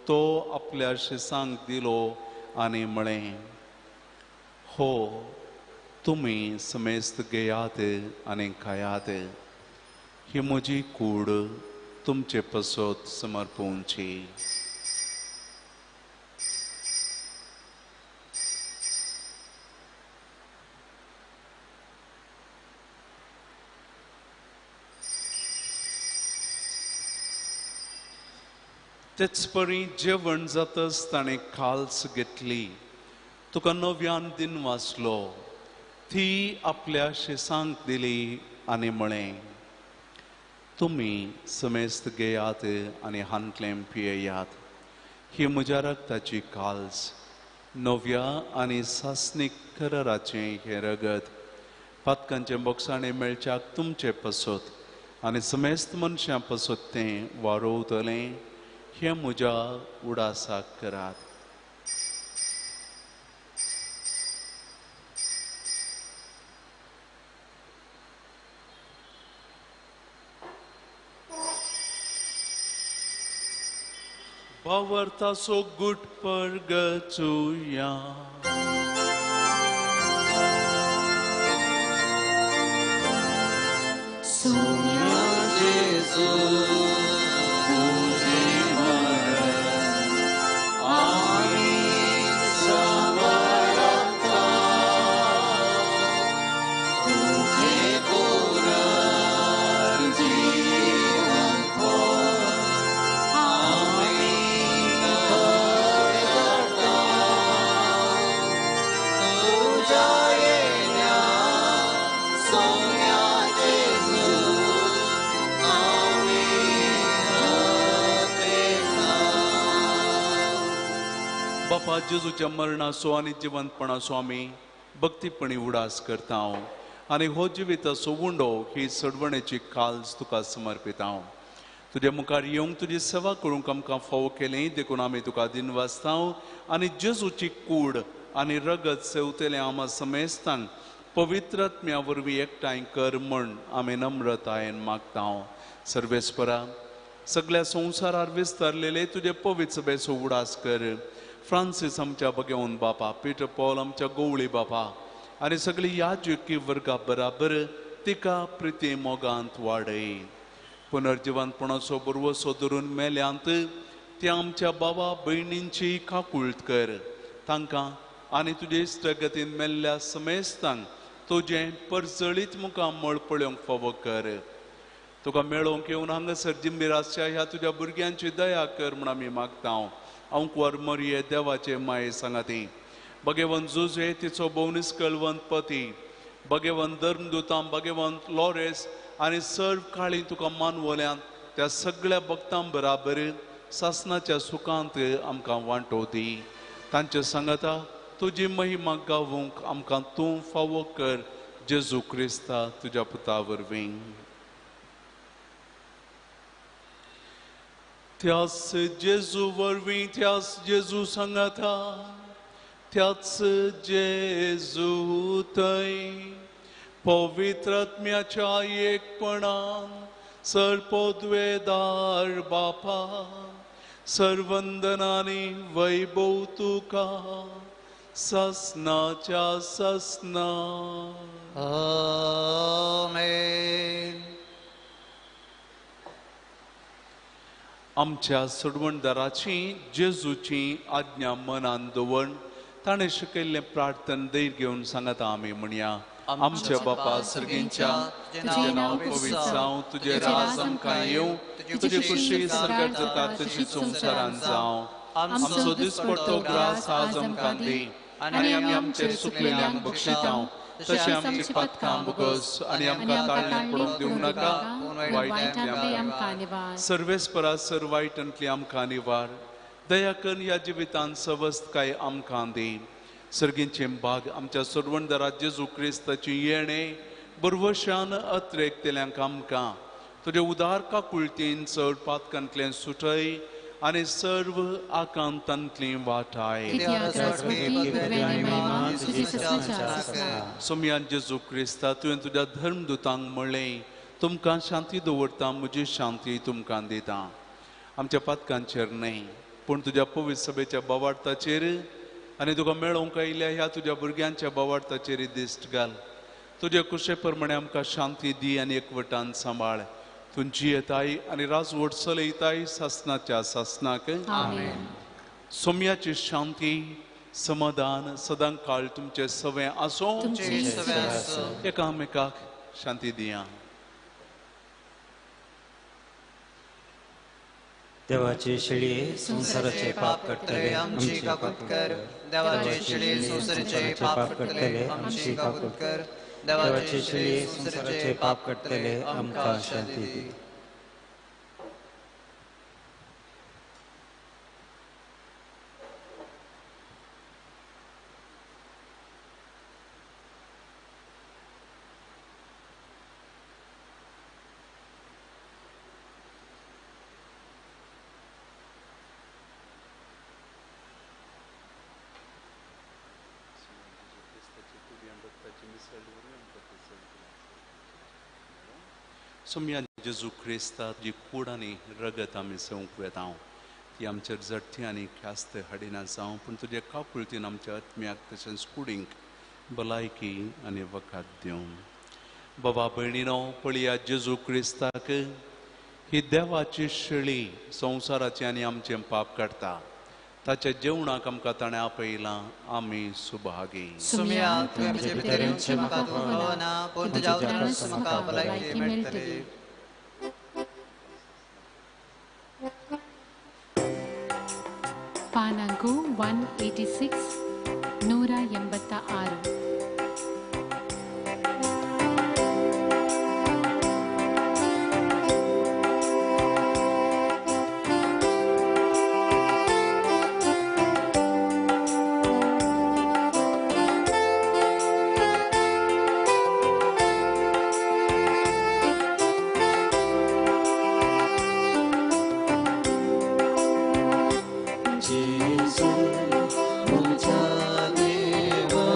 तो आपल्या शिसांक दिलो आनी म्हळें, हो तुमी समेस्त घेयात आनी खायात. ही म्हजी कूड तुमचे पसत समर्पूंची. तेच परी जेवण जातच ताणें काल्स घेतली. तुका नव्यान दिन वाचलो, ती आपल्या शिसांक दिली आनी म्हळें, तुमी समेस्त घेयात आनी हांतलें पियेयात. ही म्हज्या रगताची काल्स, नव्या आनी सासणीक कराराचें हें रगत पातकांचें बोगसाणें मेळच्याक तुमचें पसत आनी समेस्त मनशां पसत तें वारोवतलें. हे म्हज्या उडासाक करात. Pavartaso good purgatoria. Sonia Jesus. बापा जेजूच्या मरणाचो आनी जिवंतपणाचो आमी भक्तीपणी उडास करता आनी हो जिविताचो उंडो ही सडवणेची काल्स तुका समर्पिता. तुजे मुखार येवंक तुजी सेवा करूंक आमकां फावो केलें देखून आमी तुका दिन वाचता आनी जेजूची कूड आनी रगत सेवतले आमा समेस्तांक पवित्रात्म्या वरवीं एकठांय कर म्हण आमी नम्रतायेन मागता. सर्वेस्परा, सगळ्या संवसारार विस्तारलेले तुजे पवित्र सभेचो उडास कर. फ्रांसीस आमच्या बगेवन बापा, पीटर पॉल आमच्या गोवळी बापा आनी सगळी याजकी वर्गा बराबर तिका प्रिती मोगांत वाडय. पुनर्जिवंतपणाचो बरवसो धरून मेल्यांत त्या आमच्या बाबा भयणींची काकुळट कर. तांकां आनी तुजे इश्टगतीन मेल्ल्या समेस्तांक तुजें परजळीत मुखार मळ पळोवंक फावो कर. तुका मेळोवंक येवन हांगासर जिंबिरासच्या ह्या तुज्या भुरग्यांची दया कर म्हण आमी मागता. अंकवर मरिये देवाचे माये सांगाती, भगवंत जुजे तिचो भोवनिस्कळवंत पती, भगवंत धर्मदुतां भगवंत लॉरेस आनी सर्व काळी तुका मानवल्यांत त्या सगळ्या भक्तां बराबर सासणाच्या सुखांत आमकां वांटो दी. तांच्या सांगाता तुजी महिमा गावूंक आमकां तूं फावो कर. जेजू क्रिस्ता तुझ्या पुता वरवीं त्याच जेजू वरवीं त्याच जेजू सांगाता त्याच जेजू थंय पवित्र आत्म्याच्या एकपणान सर्पोद्वेदार बापा सर्वंदनानी वैभव तुका ससनाच्या ससना आमेन. आमच्या सोडवणदाराची जेजूची आज्ञा मनान दवरून ताणें शिकयल्लें प्रार्थन दैर घेवन सांगात आमी म्हणया आमच्या बापा सर्गींच्या तुजें नांव पवित्र जावं तुजें राज आमकां येवं तुजी खुशी सर्गार जाता तशी संवसारांत जावं आमचो दिसपट्टो ग्रास आज आमकां दी आनी आमी आमचे सुकलेल्यांक बक्षितांव तशें आमची पातकां बोगस आनी आमकां ताळ्ळें पडूंक दिवं नाका वायटांतली आमकां निवार सर्वेस्परा सर वायटांतली आमकां निवार दया कर ह्या जिवितांत सवस्तकाय आमकां दी सर्गींचे भाग आमच्या सोडवणदारा जेजू क्रिस्ताची येणे बरवशान अत्रेकतेल्यांक आमकां तुजे उदार काकुळतीन चड पातकांतलें सुटय आनी सर्व आकांतांतली वाटाय सोम्यान जेजू क्रिस्ता तुवें तुज्या धर्मदुतांक म्हणलें तुमकां शांती दवरता म्हजी शांती तुमकां दिता आमच्या पातकांचेर न्हय पूण तुज्या पवित्र सभेच्या बोवार्थाचेर आनी तुका मेळोवंक आयिल्ल्या ह्या तुज्या भुरग्यांच्या बोवार्थाचेर दिश्ट घाल तुजे कुशे प्रमाणे आमकां शांती दी आनी एकवटान सांबाळ तुमची येताय आनी राजवट चलयताय सासनाच्या सासनाक सोम्याची शांती समाधान सदां काळ तुमचे सवे आसूं एकामेकाक शांती दिया देवाचे शिळे संसाराचे पाप करतले आमची काकूट कर देवाचे शिळे संसाराचे पाप करतले आमची काकूट कर देवाचे शिळे संसाराचे पाप करतले आमकां शांती दी सोम्या जेजू क्रिस्ता जी कूड आनी रगत आमी सेवंक येता ती आमचेर जडती आनी ख्यास्त हाडिना जावं पूण तुजे काकुळतीन आमच्या आत्म्याक तशेंच कुडींक भलायकी आनी वखद दिवं बाबा भयणीनो पळया जेजू क्रिस्ताक ही देवाची शिळी संवसाराची आनी आमचें पाप काडटा ताच्या जेवणाक आमकां ताणें आपयलां आमी सुभागी सुम्या तुवें म्हजे भितरेंचें म्हाका कळना पूण तुज्या उतरांत म्हाका भलायकी मेळटली ಪಾನಾಂಗು 186 186 Jesus, मुझा देवा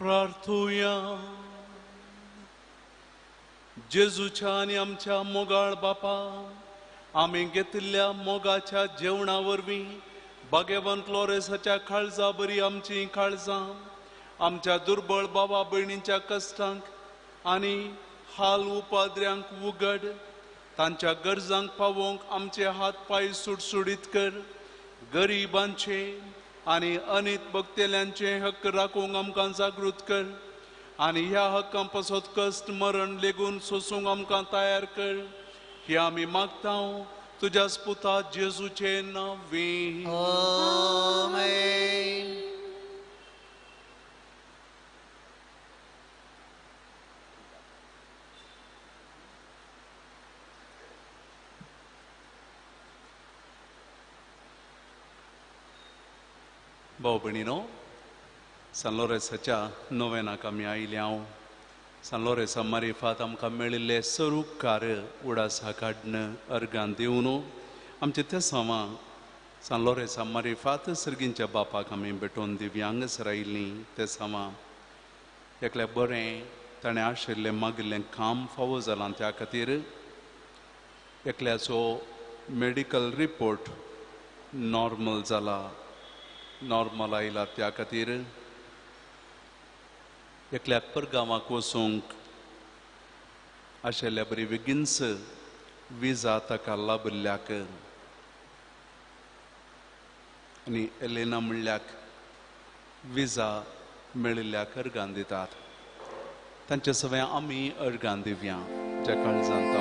प्रार्थुया. जेजूच्या आणि आमच्या मोगाळ बापा, आम्ही घेतिल्ल्या मोगाच्या जेवणा वरवीं भाग्यवान फ्लोरेसाच्या काळजा बरी आमची काळजां आमच्या दुर्बळ बाबा भयणींच्या कश्टांक आनी हाल उपाद्र्यांक उगड. तांच्या गरजांक पावोवंक आमचे हात पाय सुटसुडीत कर. गरिबांचे आनी अनीत भक्तेल्यांचे हक्क राखूंक आमकां जागृत कर. आनी ह्या हक्कां पासत कश्ट मरण लेगून सोसूंक आमकां तयार कर. हे आमी मागता तुज्या पुता जेजूचे नांवी. आमेन. भाऊ भयणीनो, सान लोरेसाच्या नोवेनाक आमी आयल्या. सान लोरेसा मारिफात आमकां मेळिल्ले सरूक कार्य उडासा काडन अर्गां दिवन आमचे ते सवां सान लोरेसा मारिफात सर्गींच्या बापाक आमी भेटोवन दिव्यांग रायिल्लीं. ते सवां एकल्या बरें ताणें आशिल्लें मागिल्लें काम फावो जालां त्या खातीर एकल्याचो मेडिकल रिपोर्ट नॉर्मल जाला, नॉर्मल आयला त्या खातीर एकल्याक परगांवाक वचूंक आशिल्ल्या बरी बेगीनच विजा ताका लाभिल्ल्याक आनी एलेना म्हणल्याक विजा मेळिल्ल्याक अर्गां दितात. तांचे सगळे आमी अर्गां दिवया. ज्या काळजांत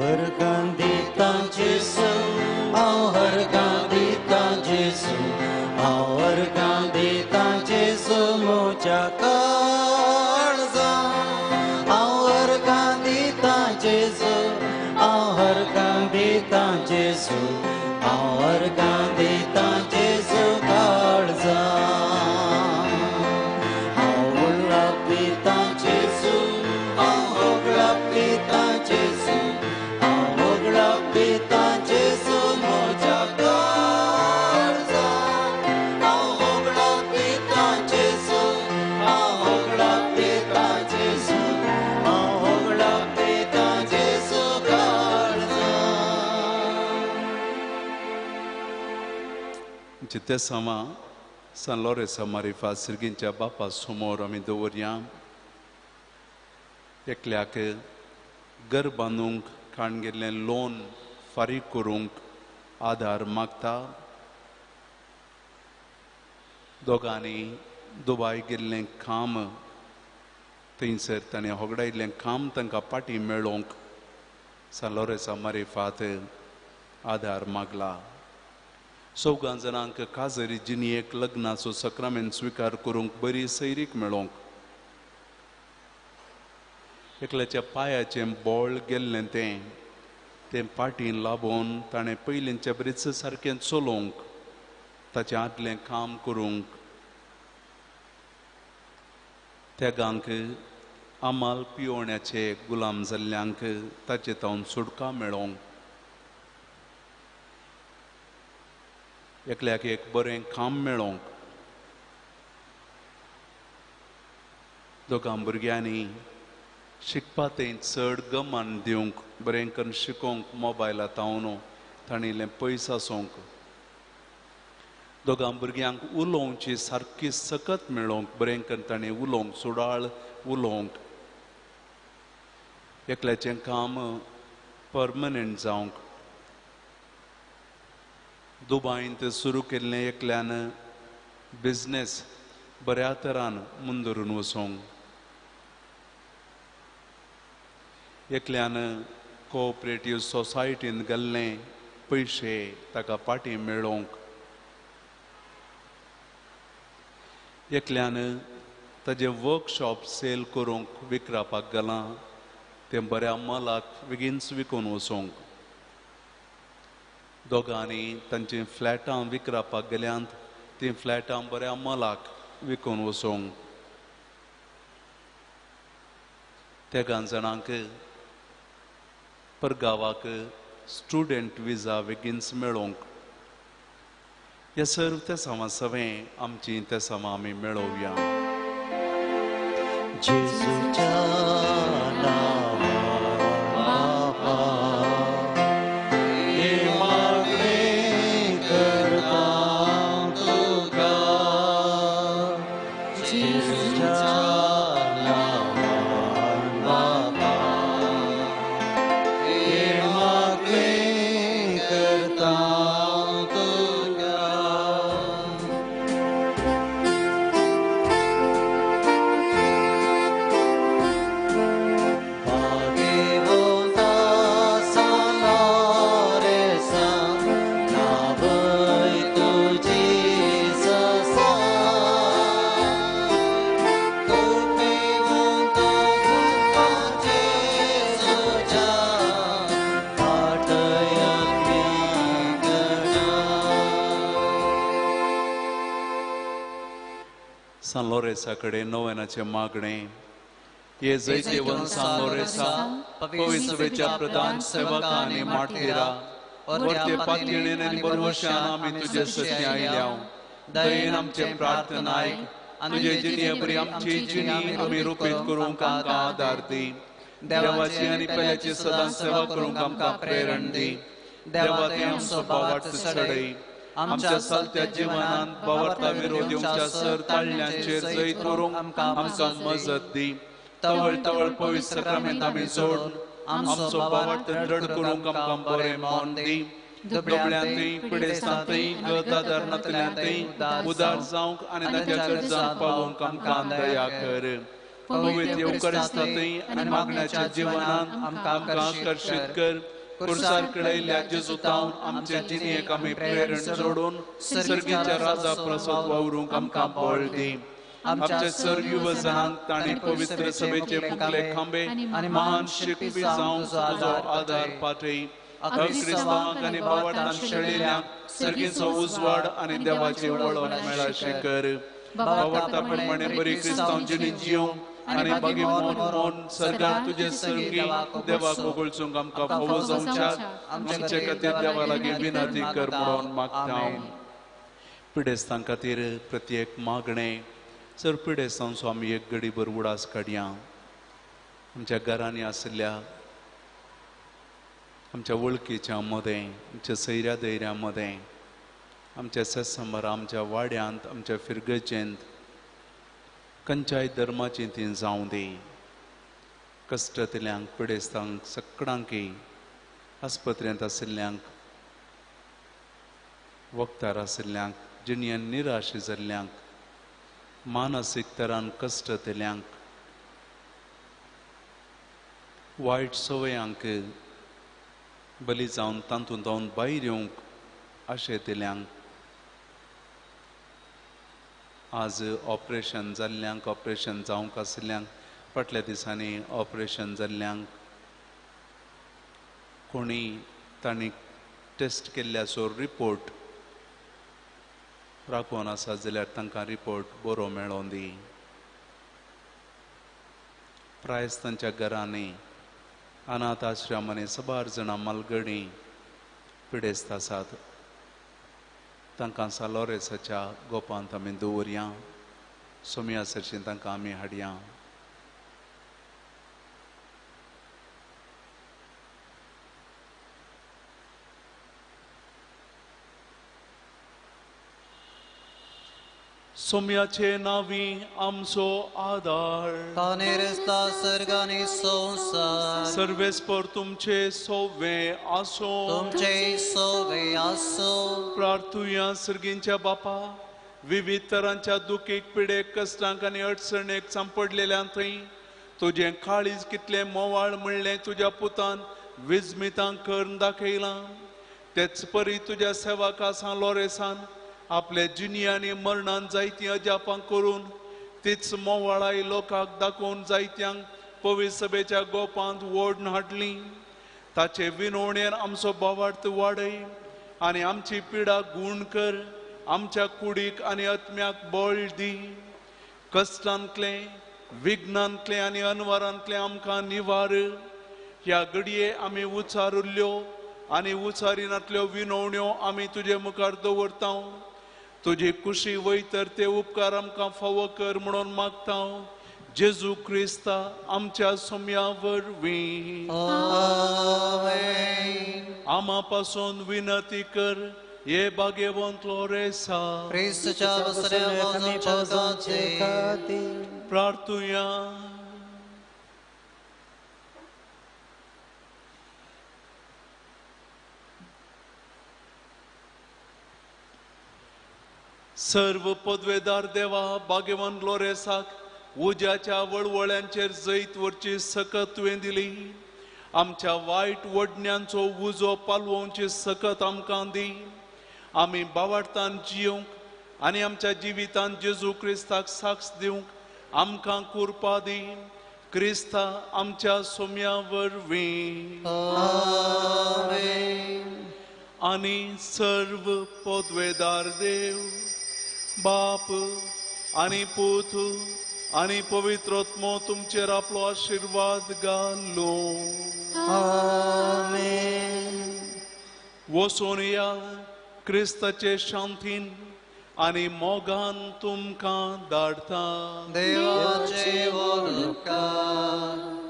अर्गां दिता जेसू, अर्गां दिता जेसू, अर्गां दिता जेसू म्हज्या काळजां. अर्गां दिता जेसू, अर्गां दिता जेसू, अर्गां दिता जेसू काळजां. पिता जेसू, पिता जेसू, पिता जेसू म्हज्या काळजां. पिता जेसू, पिता जेसू, पिता जेसू काळजां. जिते समा सान लोरेसा मारिफा सिर्गींच्या बापा समोर आमी दवरया. एकल्याक घर बांदूंक काण गेल्लें लोन फारीक करूंक आधार मागता. दोगांनी दुबाय गेल्लें काम थंयसर ताणें होगडायिल्लें काम तांकां पाटी मेळोवंक सान लोरेसा मारिफात आधार मागला. चौगां जाणांक काजरी जिणयेक लग्नाचो सक्रामेंत स्विकार करूंक बरी सैरीक मेळोवंक. एकल्याच्या पांयाचें बोळ गेल्लें तें पाटीन लाबोवन ताणें पयलींचे बरीच सारकें चलोवंक ताचें आदलें काम करूंक. तेगांक आमाल पियोवण्याचे गुलाम जाल्ल्यांक ताचे तावन सुटका मेळोवंक. एकल्याक एक बरें काम मेळोवंक. दोगां भुरग्यांनी शिकपा तें चड गमान दिवंक, बरें करून शिकोवंक मोबायला तावन ताणें इल्लें पयस आसूंक. दोगां भुरग्यांक उलोवची सारकी सकत मेळोवंक, बरें करून ताणें उलोवंक, सुडाळ उलोवंक. एकल्याचें काम परमनंट जावंक. दुबायंत सुरू केल्लें एकल्यान बिझनेस बऱ्या तरान मुंदरून वचोंक. एकल्यान कोऑपरेटीव सोसायटीन गेल्ले पयशे ताका पाटी मेळोवंक. एकल्यान ताजें वर्कशॉप सेल करूंक विकरापाक गेलां, तें बऱ्या मोलाक बेगीनच विकून वचोंक. दोगांनी तांचीं फ्लॅटां विकरापाक गेल्यांत तीं फ्लॅटां बऱ्या मोलाक विकून वचोंक. तेगां जाणांक परगांवाक स्टुडंट विजा बेगीनच मेळोवंक. ह्या सर्व त्या समा सवे आमची त्या समा आमी मेळोवया. जेजूच्या नांवान बापा हे मागणे करता तुका. जेजूच्या नांवान बापा हे मागणे करता तुका. सान लोरेसा कडेन नोवेनाचे मागणे. हे जैते वन सान लोरेसा पवित्रवेच्या प्रधान सेवकांनी माटलेरा वरते पातळीन आनी बरोवशान आमी तुजे सत्य आयल्या. दयेन आमचे प्रार्थना आयक. तुजे जिणे बरी आमची जिणी आमी रुपीत करूंक आमकां आदार दी. देवाची आनी पेल्याची सदां सेवा करूंक आमकां प्रेरण दी. देवा ते आमचो बावार्थ चडय. आमच्या चलत्या जिवनांत बावार्था विरोधी आमच्या सर ताळ्यांचेर जैत करूंक आमकां मजत दी. तवळ तवळ पवित्र सक्रमेंत आमी जोड आमचो बावार्थ दृढ करूंक आमकां बरें मौन दी. दुबळ्यांतय पिडेस्तांतय गदादारणांतल्यांतय उदार जावंक आनी ताच्या गरजांक पावोवंक आमकां दया कर. पवित्र युकरिस्तांतय आनी मागण्याच्या जिवनांत आमकां आकर्शीत कर. कुर्सार कळयल्ल्या जेजुतांत आमचे जिणेक आमी प्रेरण जोडून सर्गीच्या राजा प्रसाद वावरूंक आमकां बळ दी. आमच्या सर युवजनांक ताणी पवित्र सभेचे मुखले खांबे आनी महान शिकवी जावंक तुजो आदार पाठय. क्रिस्तांवांक आनी बावार्थांत शेळिल्ल्यांक सर्गीचो उजवाड आनी देवाची वळख मेळाशी कर. बावार्था प्रमाणे बरी क्रिस्तांव जिणी जियोंक आनी बागी मोन मोन सर्गांत तुजे सर्गी देवाक ओगळचूंक आमकां फावो जावच्याक आमचे खातीर देवा लागीं विनंती कर म्हणून मागता हांव. पिडेस्तां खातीर प्रत्येक मागणे. सर पिडेस्तांचो आमी एक घडीभर उडास काडया. आमच्या घरांनी आशिल्ल्या आमच्या वळखीच्या मदें आमच्या सैऱ्या दैऱ्या मदें आमच्या सेसंबरा आमच्या वाड्यांत आमच्या फिरगेचेंत खंयच्याय धर्माची ती जावं दी. कश्टांतल्यांक पिडेस्तांक सगळ्यांकय आस्पत्रेंत आशिल्ल्यांक वखदार आशिल्ल्यांक जिणेंत निराश जाल्ल्यांक मानसीक तरान कश्टांतल्यांक वायट सवयांक बली जावन तातूंत भायर येवंक आशेंतल्यांक आज ऑपरेशन जाल्ल्यांक ऑपरेशन जावंक आशिल्ल्यांक फाटल्या दिसांनी ऑपरेशन जाल्ल्यांक कोणी तांणी टेस्ट केल्ल्याचो रिपोर्ट राखून आसा जाल्यार तांकां रिपोर्ट बरो मेळोवन दी. प्रायस्तांच्या घरांनी अनाथ आश्रमांनी सबार जाणां मालगडी पिडेस्त आसात. तांकां सालोरेसाच्या गोपांत आमी दवरया. सोम्या सरशी तांकां आमी हाडया. सोम्याचे नावी आमचो आदार. ताने रस्ता सर्गाने संसार सर्वेस्पर तुमचे सोवे आसो. तुमचे सोवे आसो. प्रार्थुया सर्गींच्या बापा. विविध तरांच्या दुखीक पिडेक कश्टांक आनी अडचणेक सांपडलेल्यांतय तुजें काळीज कितलें मोवाळ म्हणलें तुज्या पुतान विजमितांक करून दाखयलां. तेच परी तुज्या सेवका लोरेसान आपले जिनियांनी मरणान जायतीं अजापां करून तीच मोवाळाय लोकांक दाखोवन जायत्यांक पवित्र सभेच्या गोपांत ओडून हाडली. ताचे विनवणेर आमचो बोवार्थ वाडय आनी आमची पिडा गूण कर. आमच्या कुडीक आनी आत्म्याक बळ दी. कश्टांतले विघ्नांतले आनी अनवरांतले आमकां निवार. ह्या घडये आमी उचारिल्ल्यो आनी उचारिनातल्यो विनवण्यो आमी तुजे मुखार दवरता. तुझी कुशी वय तर ते उपकार आमकां फावो कर म्हणून मागता जेजू क्रिस्ता आमच्या सोम्यावर वी आमा पासून विनंती कर ये भाग्यवंत लोरेसा ख्रिस्ताच्या वस्त्रे प्रार्थुया सर्व पदवेदार देवा भाग्यवान लोरेसाक उज्याच्या वळवळ्यांचेर जैत वरची सकत तुवें दिली आमच्या वायट वडण्यांचो उजो पालवोवची सकत आमकां दी आमी बावार्थान जियोंक आनी आमच्या जिवितान जेजू क्रिस्ताक साक्ष दिवंक आमकां कुरपा दी क्रिस्ता आमच्या सोम्या वरवीं आनी सर्व पदवेदार देव बाप आनी पूत आनी पवित्रत्मो तुमचेर आपलो आशीर्वाद घालो वचून या क्रिस्ताचे शांतीन आनी मोगान तुमकां धाडटा देवाचे वोलुकार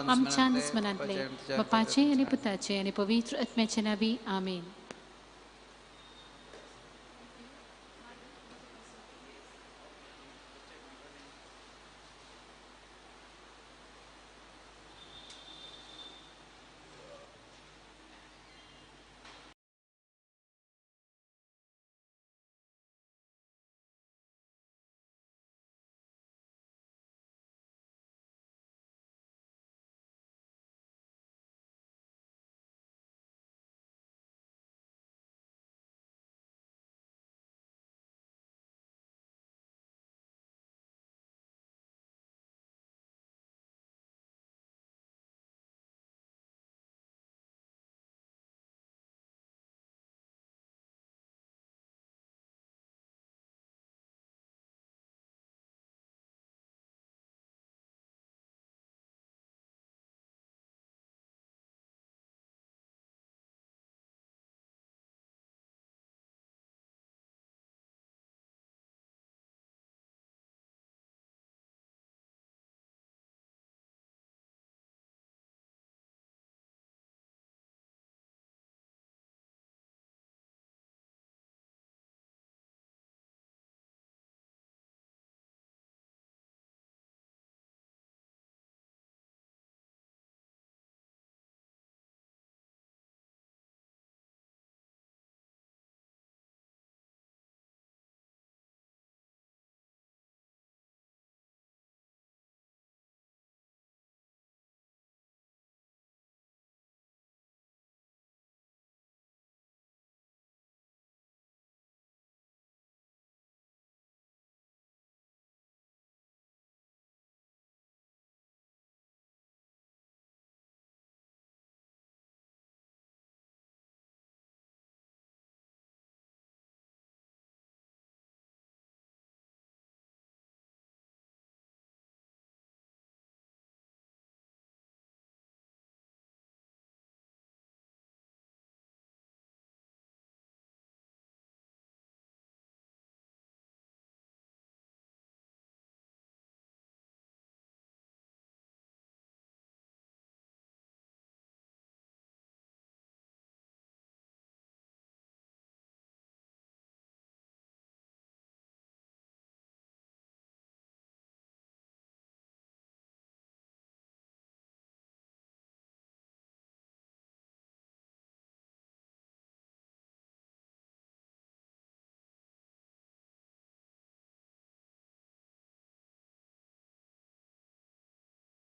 आमच्या स्मरणांतले बापाचे आणि पुताचे आणि पवित्र आत्म्याचे नावी आमेन.